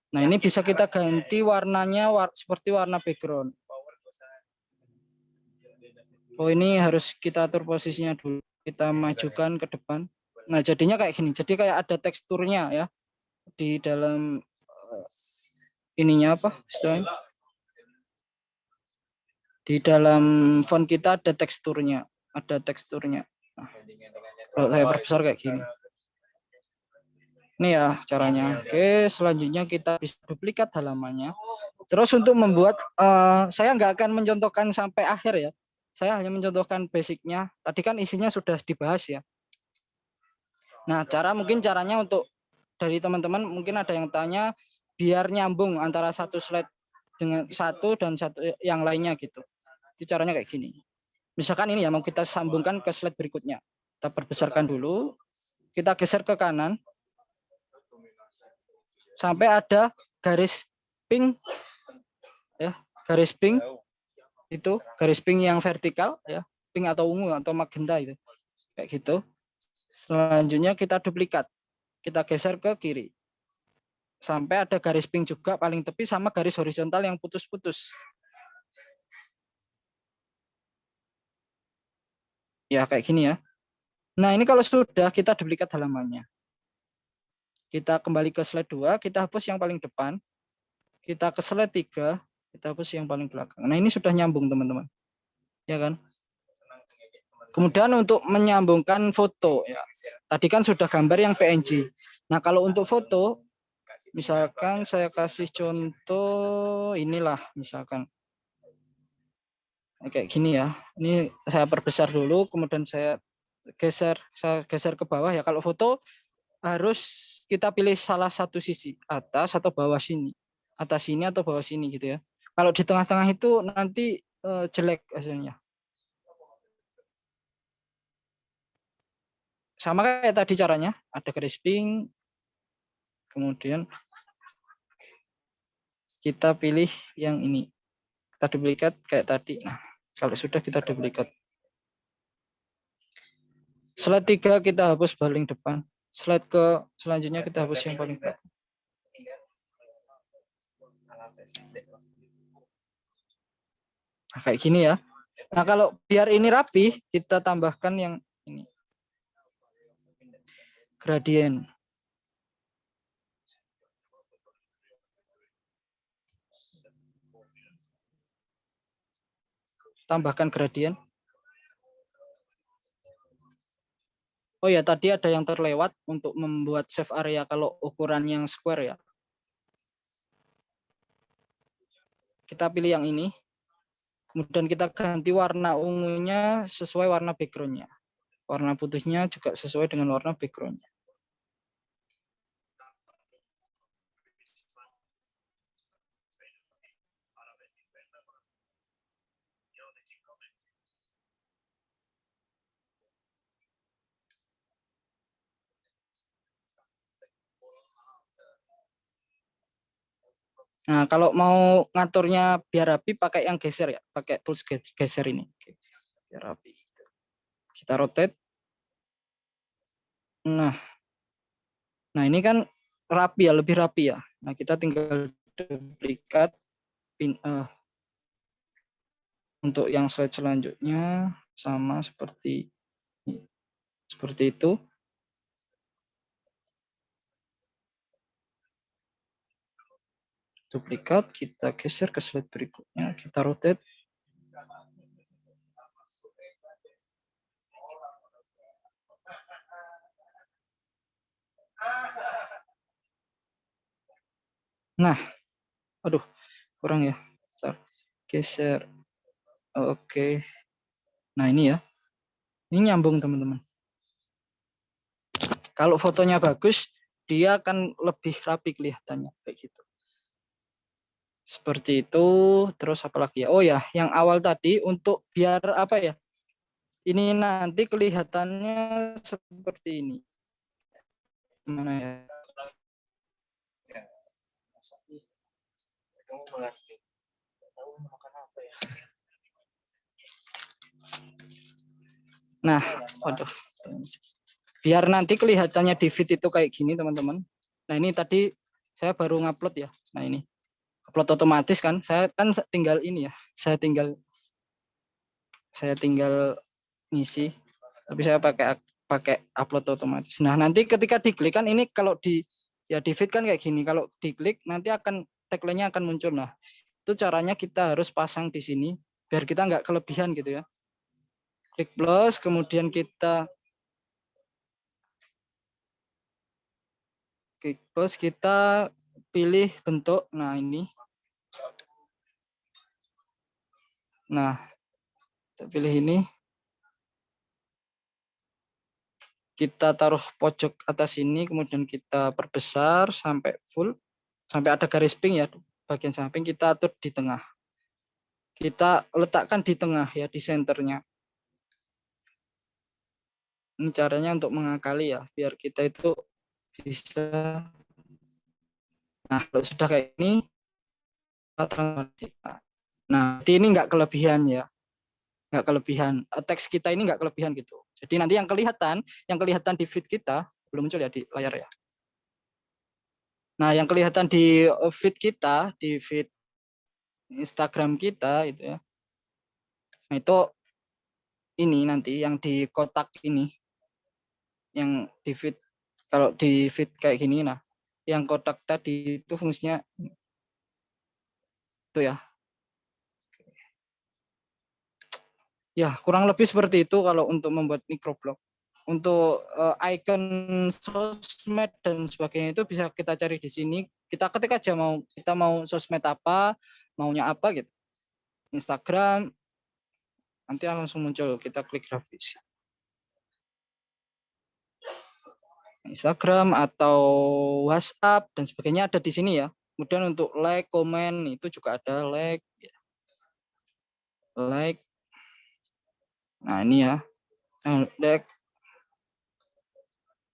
Nah, ini bisa kita ganti warnanya seperti warna background. Oh, ini harus kita atur posisinya dulu. Kita majukan ke depan. Nah, jadinya kayak gini. Jadi kayak ada teksturnya ya. Di dalam ininya apa? Di dalam font kita ada teksturnya. Ada teksturnya. Nah, kalau saya perbesar kayak gini. Ini ya caranya. Oke, selanjutnya kita bisa duplikat halamannya. Terus untuk membuat, saya nggak akan mencontohkan sampai akhir ya. Saya hanya mencontohkan basicnya. Tadi kan isinya sudah dibahas ya. Nah, caranya untuk dari teman-teman mungkin ada yang tanya biar nyambung antara satu slide dengan satu dan satu yang lainnya gitu. Itu caranya kayak gini. Misalkan ini ya mau kita sambungkan ke slide berikutnya. Kita perbesarkan dulu. Kita geser ke kanan. Sampai ada garis pink ya, garis pink. Itu garis pink yang vertikal ya, pink atau ungu atau magenta itu kayak gitu. Selanjutnya kita duplikat, kita geser ke kiri sampai ada garis pink juga paling tepi sama garis horizontal yang putus-putus ya kayak gini ya. Nah, ini kalau sudah kita duplikat halamannya, kita kembali ke slide 2, kita hapus yang paling depan, kita ke slide 3, kita hapus yang paling belakang. Nah, ini sudah nyambung teman-teman ya kan. Kemudian untuk menyambungkan foto ya. Tadi kan sudah gambar yang PNG. Nah, kalau untuk foto misalkan saya kasih contoh inilah misalkan. Kayak gini ya. Ini saya perbesar dulu kemudian saya geser ke bawah ya. Kalau foto harus kita pilih salah satu sisi, atas atau bawah sini. Atas sini atau bawah sini gitu ya. Kalau di tengah-tengah itu nanti jelek hasilnya. Sama kayak tadi caranya, ada garis pink, kemudian kita pilih yang ini, kita duplikat kayak tadi. Nah, kalau sudah kita duplikat. Slide 3 kita hapus paling depan, slide ke selanjutnya kita hapus yang paling belakang. Nah, kayak gini ya. Nah, kalau biar ini rapi, kita tambahkan yang ini. Gradien. Tambahkan gradien. Oh ya, tadi ada yang terlewat untuk membuat save area kalau ukuran yang square ya. Kita pilih yang ini. Kemudian kita ganti warna ungunya sesuai warna background-nya. Warna putihnya juga sesuai dengan warna background-nya. Nah, kalau mau ngaturnya biar rapi pakai yang geser ya, pakai tools geser ini. Oke, biar rapi. Kita rotate. Nah, ini kan rapi ya, lebih rapi ya. Nah, kita tinggal duplikat untuk yang slide selanjutnya sama seperti itu. Duplikat, kita geser ke slide berikutnya, kita rotate. Nah, aduh, kurang ya. Bentar. Geser. Oke. Nah, ini ya. Ini nyambung, teman-teman. Kalau fotonya bagus, dia akan lebih rapi kelihatannya kayak gitu. Seperti itu. Terus apa lagi ya? Oh ya, yang awal tadi untuk biar apa ya? Ini nanti kelihatannya seperti ini. Mana ya? Nah, waduh. Biar nanti kelihatannya di feed itu kayak gini, teman-teman. Nah, ini tadi saya baru ngupload ya. Nah, ini upload otomatis kan. Saya kan tinggal ini ya. Saya tinggal ngisi. Tapi saya pakai upload otomatis. Nah, nanti ketika diklik kan ini kalau di feed kan kayak gini. Kalau diklik nanti akan tagline-nya akan muncul. Nah, itu caranya kita harus pasang di sini biar kita nggak kelebihan gitu ya. Klik plus, kemudian kita pilih bentuk. Nah, ini. Nah, kita pilih ini. Kita taruh pojok atas ini, kemudian kita perbesar sampai full, sampai ada garis pink ya, bagian samping kita atur di tengah. Kita letakkan di tengah ya, di senternya. Ini caranya untuk mengakali ya, biar kita itu bisa. Nah, kalau sudah kayak ini, nah, ini nggak kelebihan ya, nggak kelebihan. Teks kita ini nggak kelebihan gitu. Jadi nanti yang kelihatan di feed kita belum muncul ya di layar ya. Nah, yang kelihatan di feed kita, di feed Instagram kita itu ya. Nah, itu ini nanti yang di kotak ini, yang di feed, kalau di feed kayak gini, nah yang kotak tadi itu fungsinya itu ya. Ya, kurang lebih seperti itu kalau untuk membuat microblog. Untuk icon sosmed dan sebagainya itu bisa kita cari di sini. Kita ketik aja kita mau sosmed apa, maunya apa gitu. Instagram, nanti langsung muncul, kita klik grafis. Instagram atau WhatsApp dan sebagainya ada di sini ya. Kemudian untuk like, komen itu juga ada like. Nah, ini ya. Like.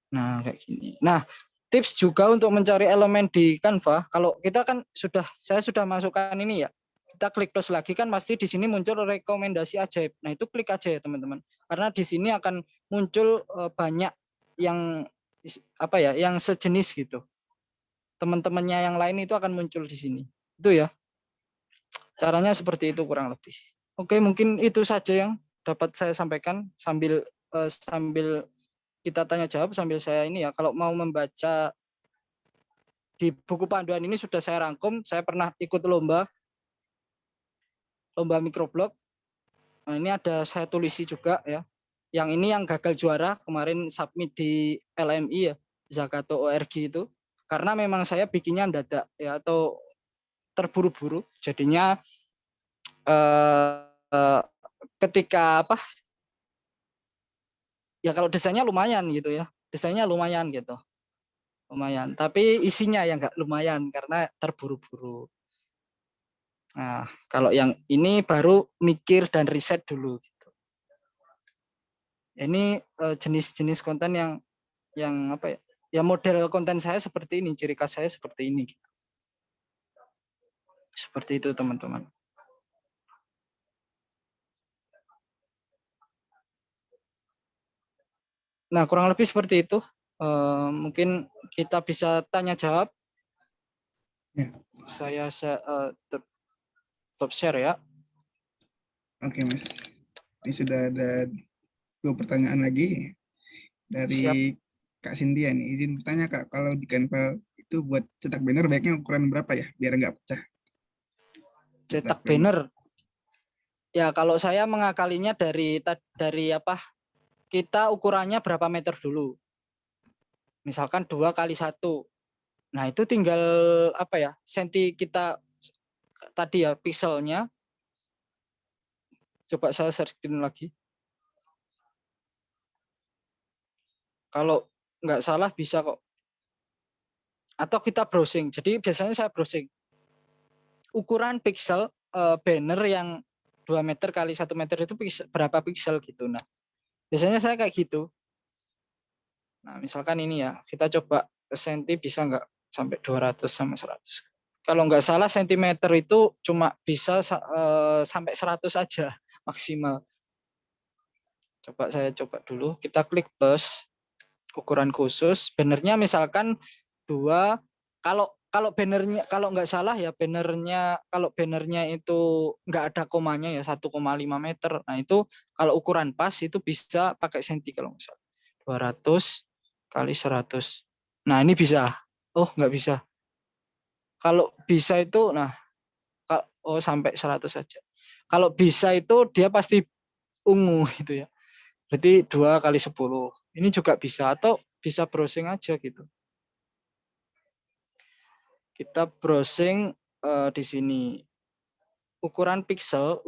Nah, kayak gini. Nah, tips juga untuk mencari elemen di Canva, kalau kita kan saya sudah masukkan ini ya. Kita klik plus lagi kan pasti di sini muncul rekomendasi ajaib. Nah, itu klik aja ya, teman-teman. Karena di sini akan muncul banyak yang apa ya, yang sejenis gitu. Teman-temannya yang lain itu akan muncul di sini. Itu ya. Caranya seperti itu kurang lebih. Oke, mungkin itu saja yang dapat saya sampaikan sambil kita tanya jawab sambil saya ini ya. Kalau mau membaca di buku panduan ini sudah saya rangkum, saya pernah ikut lomba microblog. Nah, ini ada saya tulisi juga ya. Yang ini yang gagal juara kemarin submit di LMI ya, Zakato.org itu. Karena memang saya bikinnya dadak ya, atau terburu-buru. Jadinya ketika apa ya, kalau desainnya lumayan gitu ya, lumayan, tapi isinya yang nggak lumayan karena terburu-buru. Nah, kalau yang ini baru mikir dan riset dulu gitu. Ini jenis-jenis konten yang apa ya, ya model konten saya seperti ini, ciri khas saya seperti ini gitu. Seperti itu teman-teman. Nah, kurang lebih seperti itu. Mungkin kita bisa tanya jawab. Ya. Saya stop share ya. Oke Mas, ini sudah ada 2 pertanyaan lagi Siap. dari Kak Cynthia nih. Izin bertanya Kak, kalau di Canva itu buat cetak banner baiknya ukuran berapa ya, biar nggak pecah? Cetak banner. Ya, kalau saya mengakalinya dari apa? Kita ukurannya berapa meter dulu. Misalkan 2 kali 1. Nah, itu tinggal apa ya? Senti kita tadi ya pixelnya. Coba saya searching lagi. Kalau nggak salah bisa kok. Atau kita browsing. Jadi biasanya saya browsing. Ukuran pixel banner yang 2 meter kali 1 meter itu berapa pixel gitu. Nah, biasanya saya kayak gitu. Nah, misalkan ini ya, kita coba senti bisa nggak sampai 200 sama 100. Kalau nggak salah sentimeter itu cuma bisa sampai 100 aja maksimal. Coba saya coba dulu, kita klik plus, ukuran khusus, bannernya misalkan 2, kalau bannernya, kalau nggak salah ya bannernya, kalau bannernya itu nggak ada komanya ya 1,5 meter. Nah itu kalau ukuran pas itu bisa pakai senti kalau nggak salah. 200 kali 100. Nah ini bisa. Oh nggak bisa. Kalau bisa itu, nah oh sampai 100 saja. Kalau bisa itu dia pasti ungu gitu ya. Berarti 2 kali 10. Ini juga bisa atau bisa browsing aja gitu. Kita browsing di sini. Ukuran pixel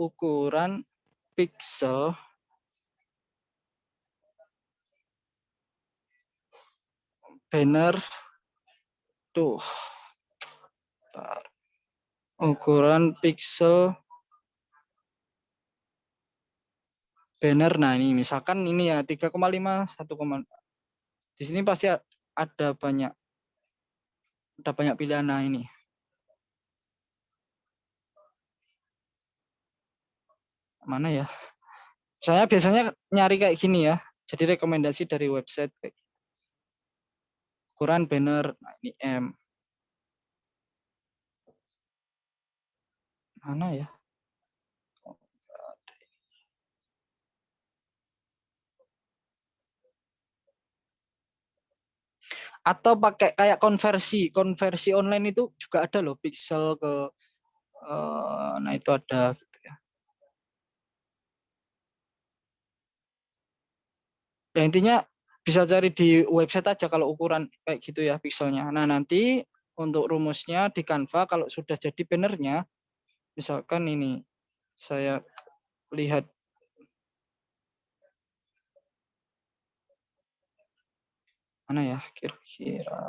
banner tuh. Bentar. Ukuran pixel banner. Nah, ini misalkan ini ya 3,5 1, di sini pasti ada banyak pilihan. Nah, ini. Mana ya? Saya biasanya nyari kayak gini ya. Jadi rekomendasi dari website kayak gitu. Ukuran banner, nah ini M. Mana ya? Atau pakai kayak konversi online itu juga ada loh, pixel ke nah itu ada gitu ya. Ya intinya bisa cari di website aja kalau ukuran kayak gitu ya pixelnya. Nah nanti untuk rumusnya di Canva kalau sudah jadi bannernya, misalkan ini saya lihat mana ya kira-kira.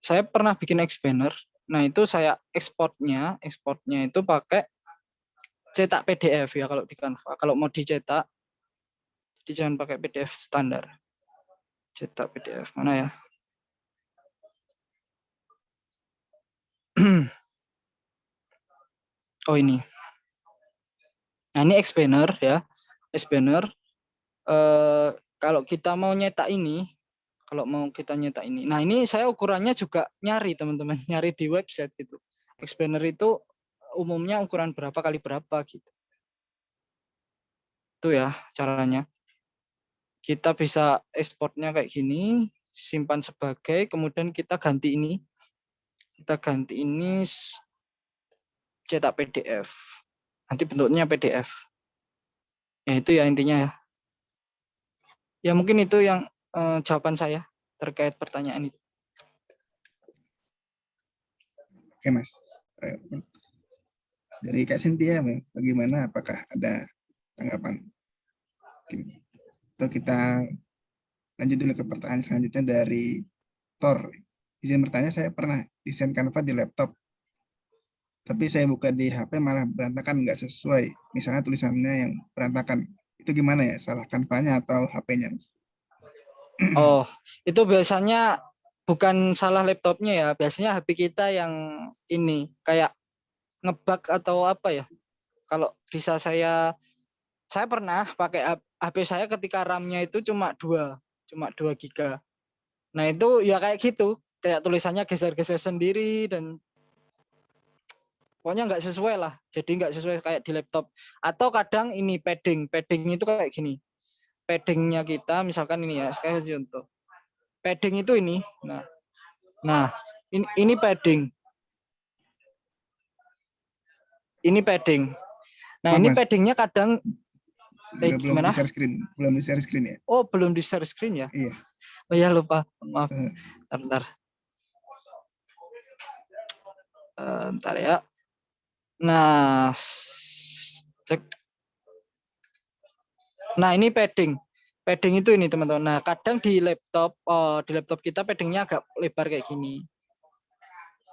Saya pernah bikin X banner. Nah itu saya ekspornya itu pakai cetak PDF ya kalau di Canva. Kalau mau dicetak, jadi jangan pakai PDF standar. Cetak PDF mana ya? Oh ini. Nah ini X banner ya. X banner. Kalau kita mau nyetak ini, nah ini saya ukurannya juga nyari teman-teman, nyari di website gitu. X banner itu umumnya ukuran berapa kali berapa gitu. Itu ya caranya. Kita bisa ekspornya kayak gini, simpan sebagai, kemudian kita ganti ini. Kita ganti ini cetak PDF. Nanti bentuknya PDF. Ya itu ya intinya ya. Ya mungkin itu yang jawaban saya terkait pertanyaan itu. Oke Mas, dari Kak Cynthia bagaimana, apakah ada tanggapan? Atau kita lanjut dulu ke pertanyaan selanjutnya dari Thor. Izin bertanya, saya pernah desain Canva di laptop, tapi saya buka di HP malah berantakan, nggak sesuai. Misalnya tulisannya yang berantakan. Itu gimana ya? Salah Canva-nya atau HP-nya? Oh, itu biasanya bukan salah laptopnya ya, biasanya HP kita yang ini kayak ngebug atau apa ya. Kalau bisa saya pernah pakai HP saya ketika RAM-nya itu cuma 2 giga. Nah, itu ya kayak gitu, kayak tulisannya geser-geser sendiri dan pokoknya nggak sesuai lah. Jadi nggak sesuai kayak di laptop. Atau kadang ini padding itu kayak gini. Paddingnya kita misalkan ini ya, saya kasih contoh. Padding itu ini. Nah, ini padding. Ini padding. Nah, Maaf ini Mas, paddingnya kadang belum di gimana? share screen, ya. Oh, belum di share screen ya? Iya. Oh ya, lupa. Maaf. Eh, Bentar. Bentar ya. Nah, cek. Nah, ini padding. Padding itu ini teman-teman. Nah, kadang di laptop kita paddingnya agak lebar kayak gini.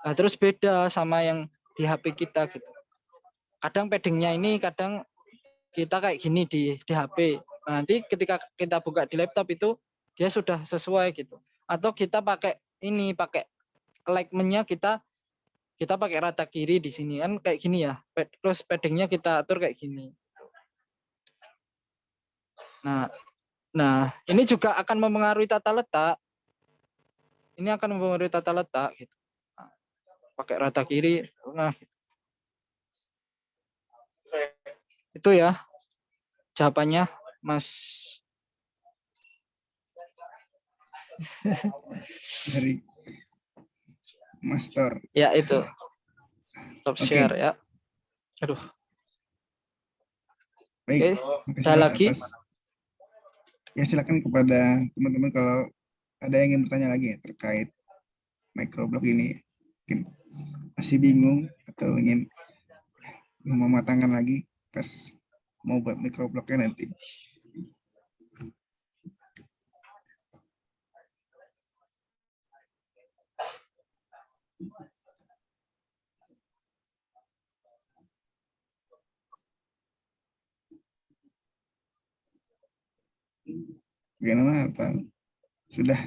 Nah, terus beda sama yang di HP kita gitu. Kadang paddingnya ini kadang kita kayak gini di HP. Nah, nanti ketika kita buka di laptop itu dia sudah sesuai gitu. Atau kita pakai alignment-nya kita pakai rata kiri di sini kan kayak gini ya. Terus paddingnya kita atur kayak gini. Nah, ini juga akan mempengaruhi tata letak. Ini akan mempengaruhi tata letak gitu. Nah, pakai rata kiri. Nah, itu ya jawabannya, Mas. dari Master. Ya itu. Stop Oke, share ya. Aduh. baik. Oke. Makasih Ada Mas lagi? atas. Ya silakan kepada teman-teman kalau ada yang ingin bertanya lagi terkait microblog ini. Mungkin masih bingung atau ingin mematangkan lagi pas mau buat microblognya nanti. Bagaimana? Atau sudah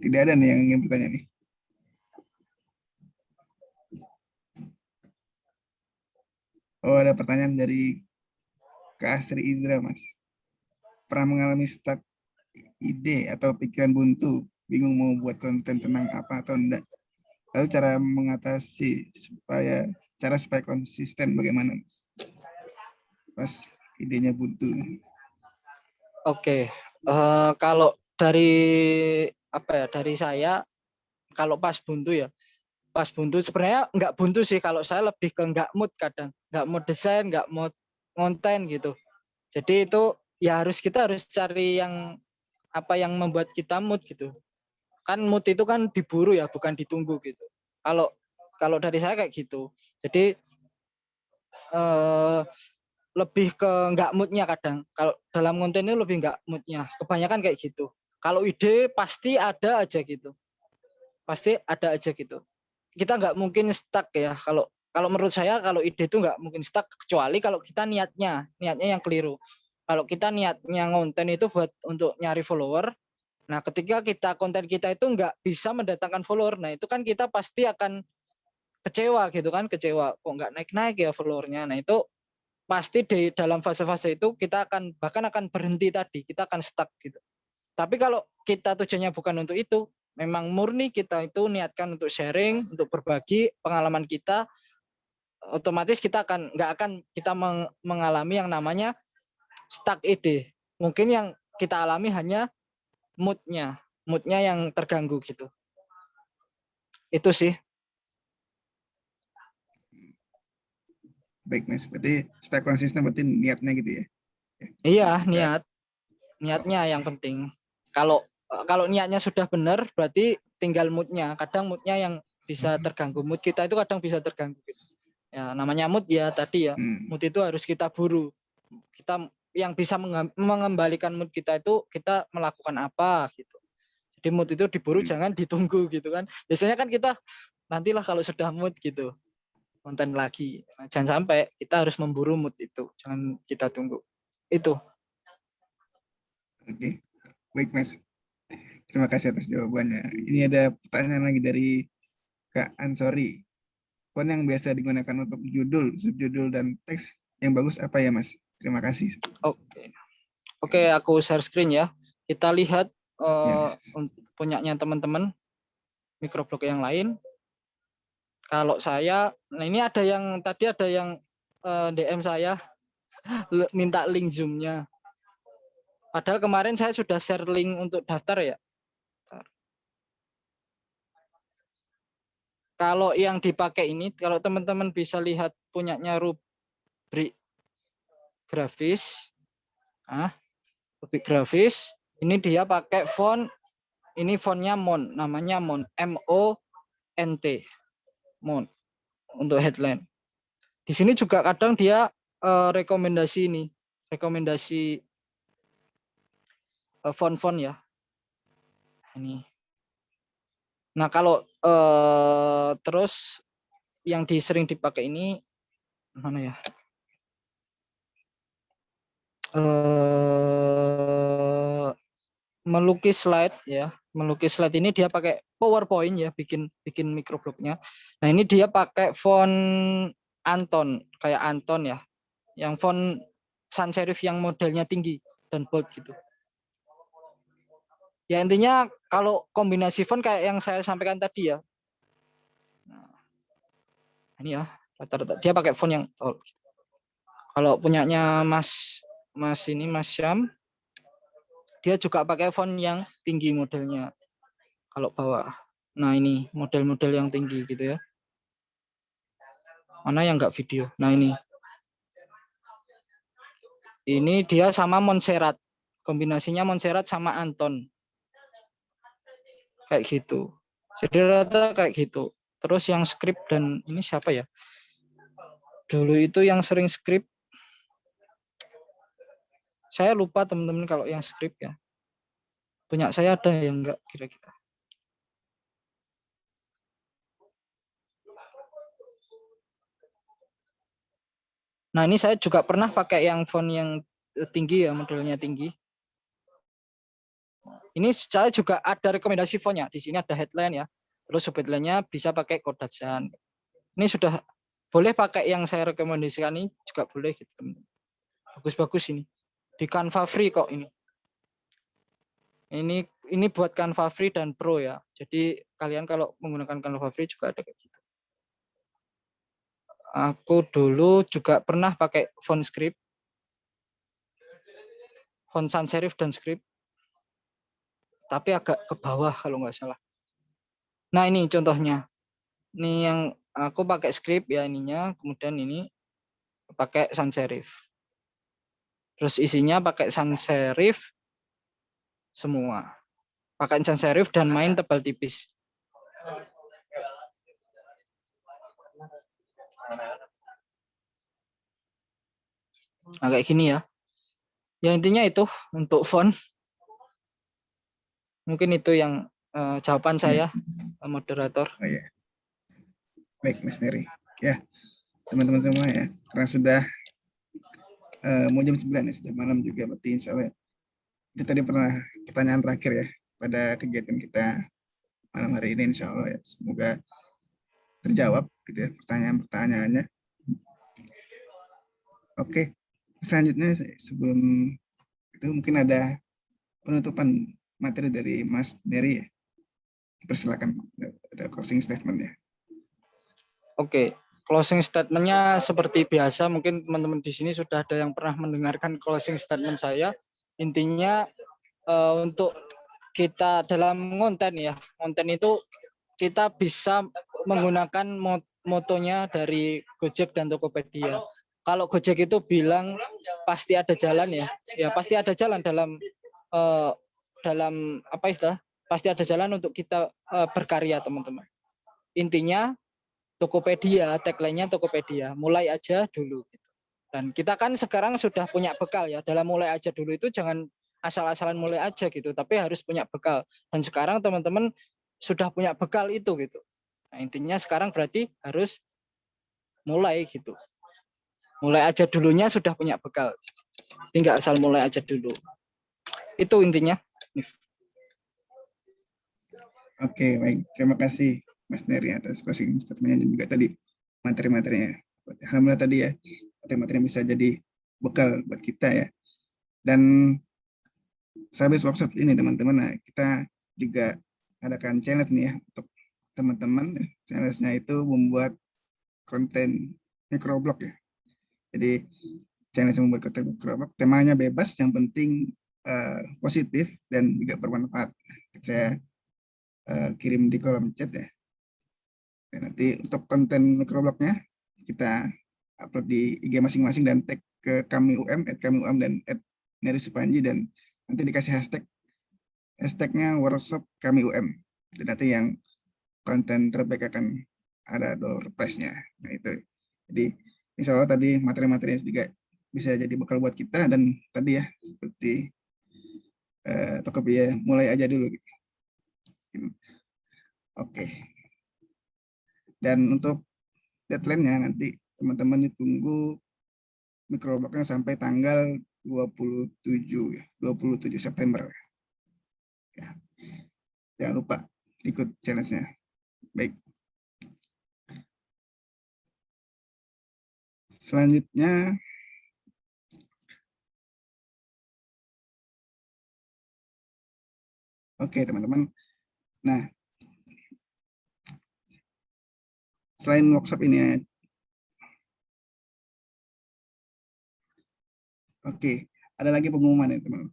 tidak ada nih yang ingin bertanya nih? Oh, ada pertanyaan dari Kak Asri Izra, Mas. Pernah mengalami stuck ide atau pikiran buntu, bingung mau buat konten tentang apa atau enggak? Lalu cara supaya konsisten bagaimana, Mas? Pas idenya buntu. Oke. Kalau dari apa ya? Dari saya kalau pas buntu ya. Pas buntu sebenarnya nggak buntu sih, kalau saya lebih ke nggak mood kadang. Nggak mood desain, nggak mood konten gitu. Jadi itu ya kita harus cari yang apa yang membuat kita mood gitu. Kan mood itu kan diburu ya, bukan ditunggu gitu. Kalau kalau dari saya kayak gitu. Jadi eh, lebih ke nggak moodnya kadang. Kalau dalam konten itu lebih nggak moodnya. Kebanyakan kayak gitu. Kalau ide pasti ada aja gitu. Pasti ada aja gitu. Kita nggak mungkin stuck ya. Kalau kalau menurut saya kalau ide itu nggak mungkin stuck kecuali kalau kita niatnya yang keliru. Kalau kita niatnya konten itu buat untuk nyari follower, nah ketika konten kita itu nggak bisa mendatangkan follower, nah itu kan kita pasti akan kecewa gitu kan, kecewa kok nggak naik-naik ya followernya. Nah itu pasti di dalam fase-fase itu kita akan bahkan akan berhenti tadi, kita akan stuck gitu. Tapi kalau kita tujuannya bukan untuk itu, memang murni kita itu niatkan untuk sharing, untuk berbagi pengalaman kita, otomatis kita nggak akan kita mengalami yang namanya stuck ide. Mungkin yang kita alami hanya moodnya yang terganggu gitu. Itu sih. Baik, Mas. Berarti supaya konsisten berarti niatnya gitu ya. Iya, Nggak, niatnya yang penting. Kalau kalau niatnya sudah benar, berarti tinggal moodnya. Kadang moodnya yang bisa terganggu. Mood kita itu kadang bisa terganggu. Gitu. Ya, namanya mood ya tadi ya. hmm, Mood itu harus kita buru. Kita yang bisa mengembalikan mood kita itu kita melakukan apa gitu. Jadi mood itu diburu, hmm. jangan ditunggu gitu kan. Biasanya kan kita nantilah kalau sudah mood gitu konten lagi. Nah, jangan sampai kita harus memburu mood itu. Jangan kita tunggu. Itu. Oke, baik Mas. Terima kasih atas jawabannya. Ini ada pertanyaan lagi dari Kak Ansori. font yang biasa digunakan untuk judul, subjudul, dan teks yang bagus apa ya, Mas? Terima kasih. Oke, aku share screen ya. Kita lihat Yes. punyanya teman-teman microblog yang lain. Kalau saya, nah ini ada yang tadi ada yang DM saya minta link Zoom-nya. Padahal kemarin saya sudah share link untuk daftar ya. Kalau yang dipakai ini, kalau teman-teman bisa lihat punyanya rubrik grafis, rubrik grafis, ini dia pakai font, ini fontnya Mont, namanya Mont, MONT, Mont untuk headline. Di sini juga kadang dia rekomendasi ini, rekomendasi font-font ya. Ini. Nah kalau terus yang sering dipakai ini mana ya? Melukis slide ya, melukis slide ini dia pakai PowerPoint ya, bikin microblognya. Nah ini dia pakai font Anton, kayak Anton ya, yang font sans serif yang modelnya tinggi dan bold gitu. Ya intinya kalau kombinasi font kayak yang saya sampaikan tadi ya. Nah, ini ya, rata-rata dia pakai font yang tall. Kalau punyanya Mas Syam, dia juga pakai font yang tinggi modelnya. Kalau bawah. Nah ini model-model yang tinggi gitu ya. Mana yang enggak video? Nah ini. Ini dia sama Montserrat. Kombinasinya Montserrat sama Anton. Kayak gitu. Jadi rata kayak gitu. Terus yang script dan ini siapa ya? Dulu itu yang sering script. Saya lupa teman-teman kalau yang script ya. Punya saya ada yang enggak kira-kira. Nah ini saya juga pernah pakai yang font yang tinggi ya, modelnya tinggi. Ini saya juga ada rekomendasi fontnya. Di sini ada headline ya. Terus subheadline-nya bisa pakai Kodachan. Ini sudah boleh pakai yang saya rekomendasikan ini juga boleh gitu teman-teman. Bagus-bagus ini. Di Canva free kok ini. Ini buat Canva free dan pro ya. Jadi kalian kalau menggunakan Canva free juga ada kayak gitu. Aku dulu juga pernah pakai font script. Font sans serif dan script. Tapi agak ke bawah kalau nggak salah. Nah ini contohnya. Ini yang aku pakai script ya ininya. Kemudian ini pakai sans serif. Terus isinya pakai sans serif semua. Pakai sans serif dan main tebal tipis. Nah, kayak gini ya. Ya intinya itu untuk font. Mungkin itu yang jawaban saya, moderator. Oh ya. Baik, Mas Neri. Ya, teman-teman semua ya. Karena sudah mau jam 9 ya, sudah malam juga berarti insya Allah. Itu tadi pernah pertanyaan terakhir ya pada kegiatan kita malam hari ini insya Allah ya. Semoga terjawab gitu ya pertanyaan-pertanyaannya. Oke, selanjutnya sebelum itu mungkin ada penutupan materi dari Mas Neri ya. Persilakan ada closing statement ya. Oke, closing statement-nya seperti biasa. Mungkin teman-teman di sini sudah ada yang pernah mendengarkan closing statement saya. Intinya untuk kita dalam konten ya, konten itu kita bisa menggunakan motonya dari Gojek dan Tokopedia. Kalau Gojek itu bilang pasti ada jalan ya, ya pasti ada jalan dalam apa istilah? Pasti ada jalan untuk kita berkarya teman-teman. Intinya Tokopedia, tagline-nya Tokopedia, mulai aja dulu. Dan kita kan sekarang sudah punya bekal ya, dalam mulai aja dulu itu jangan asal-asalan mulai aja gitu, tapi harus punya bekal. Dan sekarang teman-teman sudah punya bekal itu gitu. Nah, intinya sekarang berarti harus mulai gitu. Mulai aja dulunya sudah punya bekal. Jadi nggak asal mulai aja dulu. Itu intinya. Oke, baik. Terima kasih Mas Neri atas closing statement-nya juga tadi materi-materinya. Alhamdulillah tadi ya, materi-materi yang bisa jadi bekal buat kita ya. Dan sehabis workshop ini teman-teman, nah, kita juga adakan challenge nih ya untuk teman-teman. Challenge-nya itu membuat konten microblog ya. Jadi challenge membuat konten microblog, temanya bebas, yang penting positif dan juga bermanfaat. Saya kirim di kolom chat ya. Dan nanti untuk konten microblognya kita upload di IG masing-masing dan tag ke kami UM, @kami UM dan @Neri_Supanji, dan nanti dikasih hashtagnya workshop kami UM. Dan nanti yang konten terbaik akan ada door prize-nya. Nah itu. Jadi insya Allah tadi materi-materinya juga bisa jadi bekal buat kita, dan tadi ya seperti Tokopedia mulai aja dulu. Oke. Dan untuk deadline-nya nanti teman-teman ditunggu microblognya sampai tanggal 27 September. Ya. Jangan lupa ikut challenge-nya. Baik. Selanjutnya oke teman-teman. Nah, selain workshop ini ya, oke, ada lagi pengumuman ya teman-teman.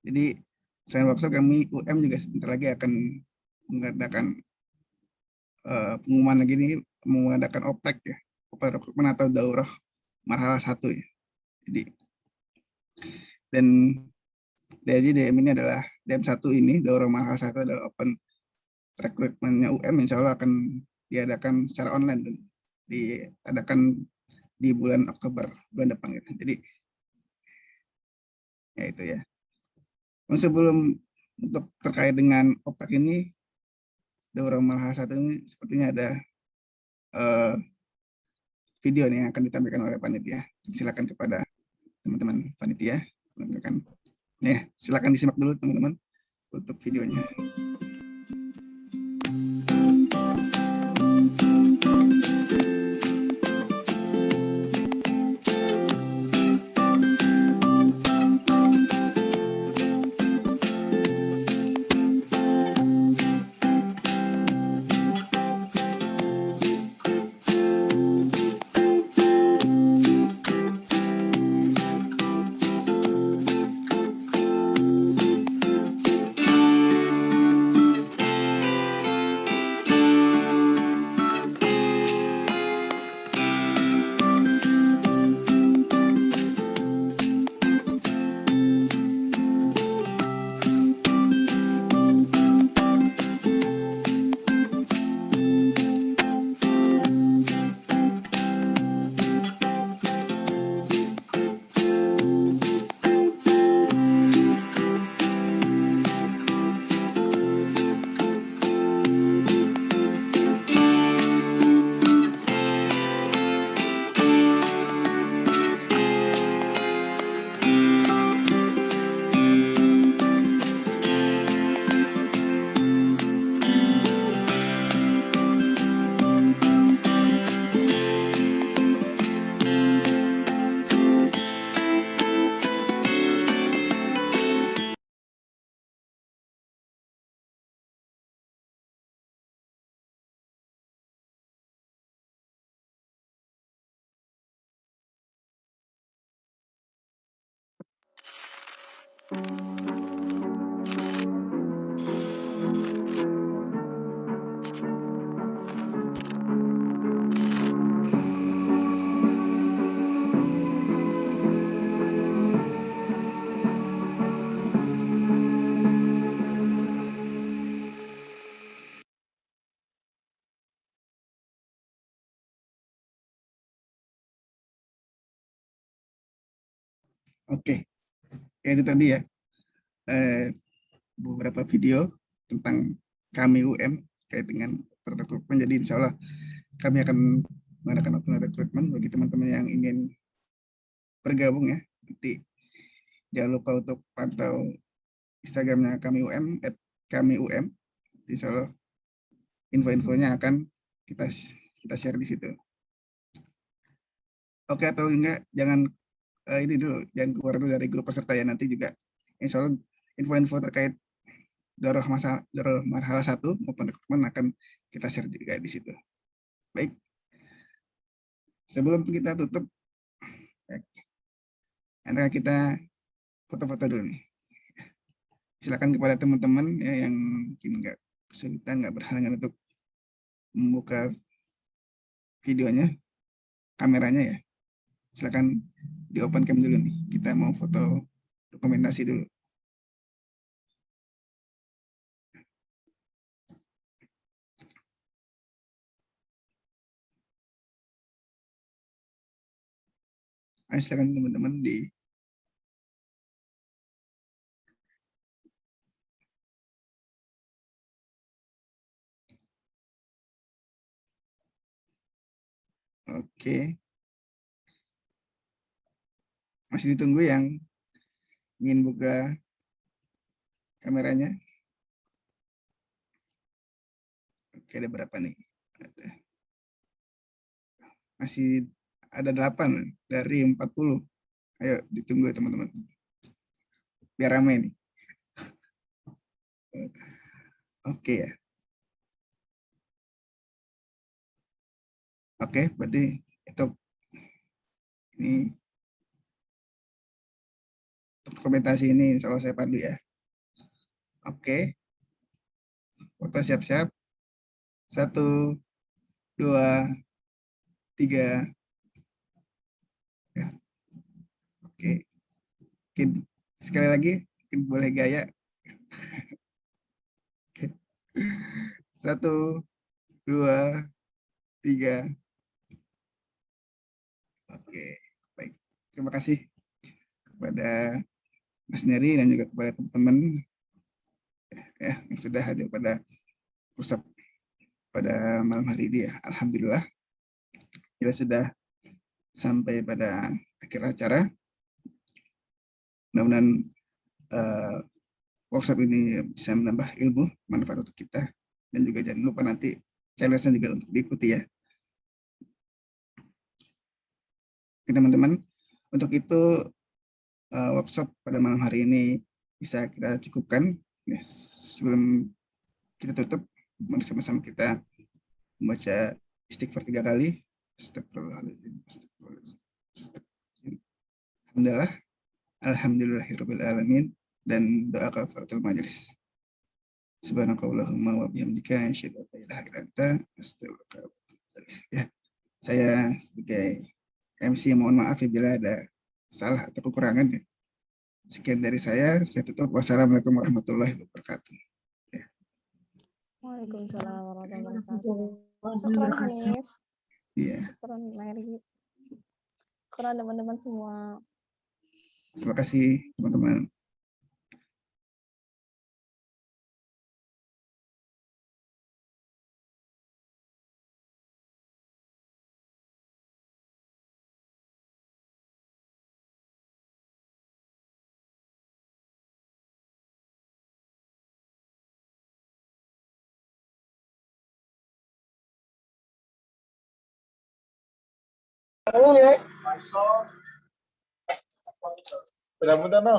Jadi selain workshop, kami UM juga sebentar lagi akan mengadakan pengumuman lagi nih, mengadakan oprek ya, oprek rekrutmen atau daurah marhalah 1 ya. Jadi dan dari DM ini adalah DM1 ini, daurah marhalah 1 adalah open rekrutmennya UM, insya Allah akan diadakan secara online dan diadakan di bulan Oktober, bulan depan gitu. Jadi ya itu ya. Sebelum untuk terkait dengan oprek ini, daurah marhalah 1 ini sepertinya ada video nih yang akan ditampilkan oleh panitia. Silakan kepada teman-teman panitia. Nih, silakan disimak dulu teman-teman untuk videonya. Oke, itu tadi ya beberapa video tentang kami UM terkait dengan rekrutmen. Jadi insya Allah kami akan mengadakan open rekrutmen bagi teman-teman yang ingin bergabung ya. Nanti jangan lupa untuk pantau Instagramnya kami UM, @kami UM. Insya Allah info-infonya akan kita share di situ. oke atau enggak, jangan ini dulu, jangan keluar dulu dari grup peserta ya, nanti juga insya Allah info-info terkait Daurah Marhala 1 maupun rekrutmen akan kita share juga di situ. Baik, sebelum kita tutup, antara kita foto-foto dulu nih. Silakan kepada teman-teman ya, yang mungkin nggak kesulitan, nggak berhalangan untuk membuka videonya, kameranya ya. Silakan di open cam dulu nih. Kita mau foto dokumentasi dulu. Ayo silakan teman-teman di oke. Masih ditunggu yang ingin buka kameranya. Oke, ada berapa nih? Masih ada 8 dari 40. Ayo ditunggu teman-teman. Biar ramai nih. Oke ya. Oke, berarti itu ini dokumentasi ini insya Allah saya pandu ya. Oke, foto siap-siap. 1, 2, 3. Ya. Oke, mungkin sekali lagi mungkin boleh gaya. Oke. 1, 2, 3. Oke, baik. Terima kasih kepada Mas Neri dan juga kepada teman-teman ya yang sudah hadir pada workshop pada malam hari ini ya. Alhamdulillah kita sudah sampai pada akhir acara. Mudah-mudahan workshop ini bisa menambah ilmu manfaat untuk kita, dan juga jangan lupa nanti challenge-nya juga untuk diikuti ya. Oke teman-teman, untuk itu workshop pada malam hari ini bisa kita cukupkan ya. Sebelum kita tutup, mari sama-sama kita membaca istighfar 3 kali. Astagfirullahaladzim. Alhamdulillah, alhamdulillahirabbil alamin, dan doa kafaratul majelis. Subhanakallahumma wa bihamdika asyhadu an la ilaha illa anta astaghfiruka wa atubu ilaik. Ya, saya sebagai MC mohon maaf bila ada salah atau kekurangan ya. Sekian dari saya tutup. Wassalamualaikum warahmatullahi wabarakatuh. Ya. Waalaikumsalam warahmatullahi wabarakatuh. Syukran Hanif. Iya. Syukran Mary. Syukran teman-teman semua. Terima kasih teman-teman. Sudah mudah no.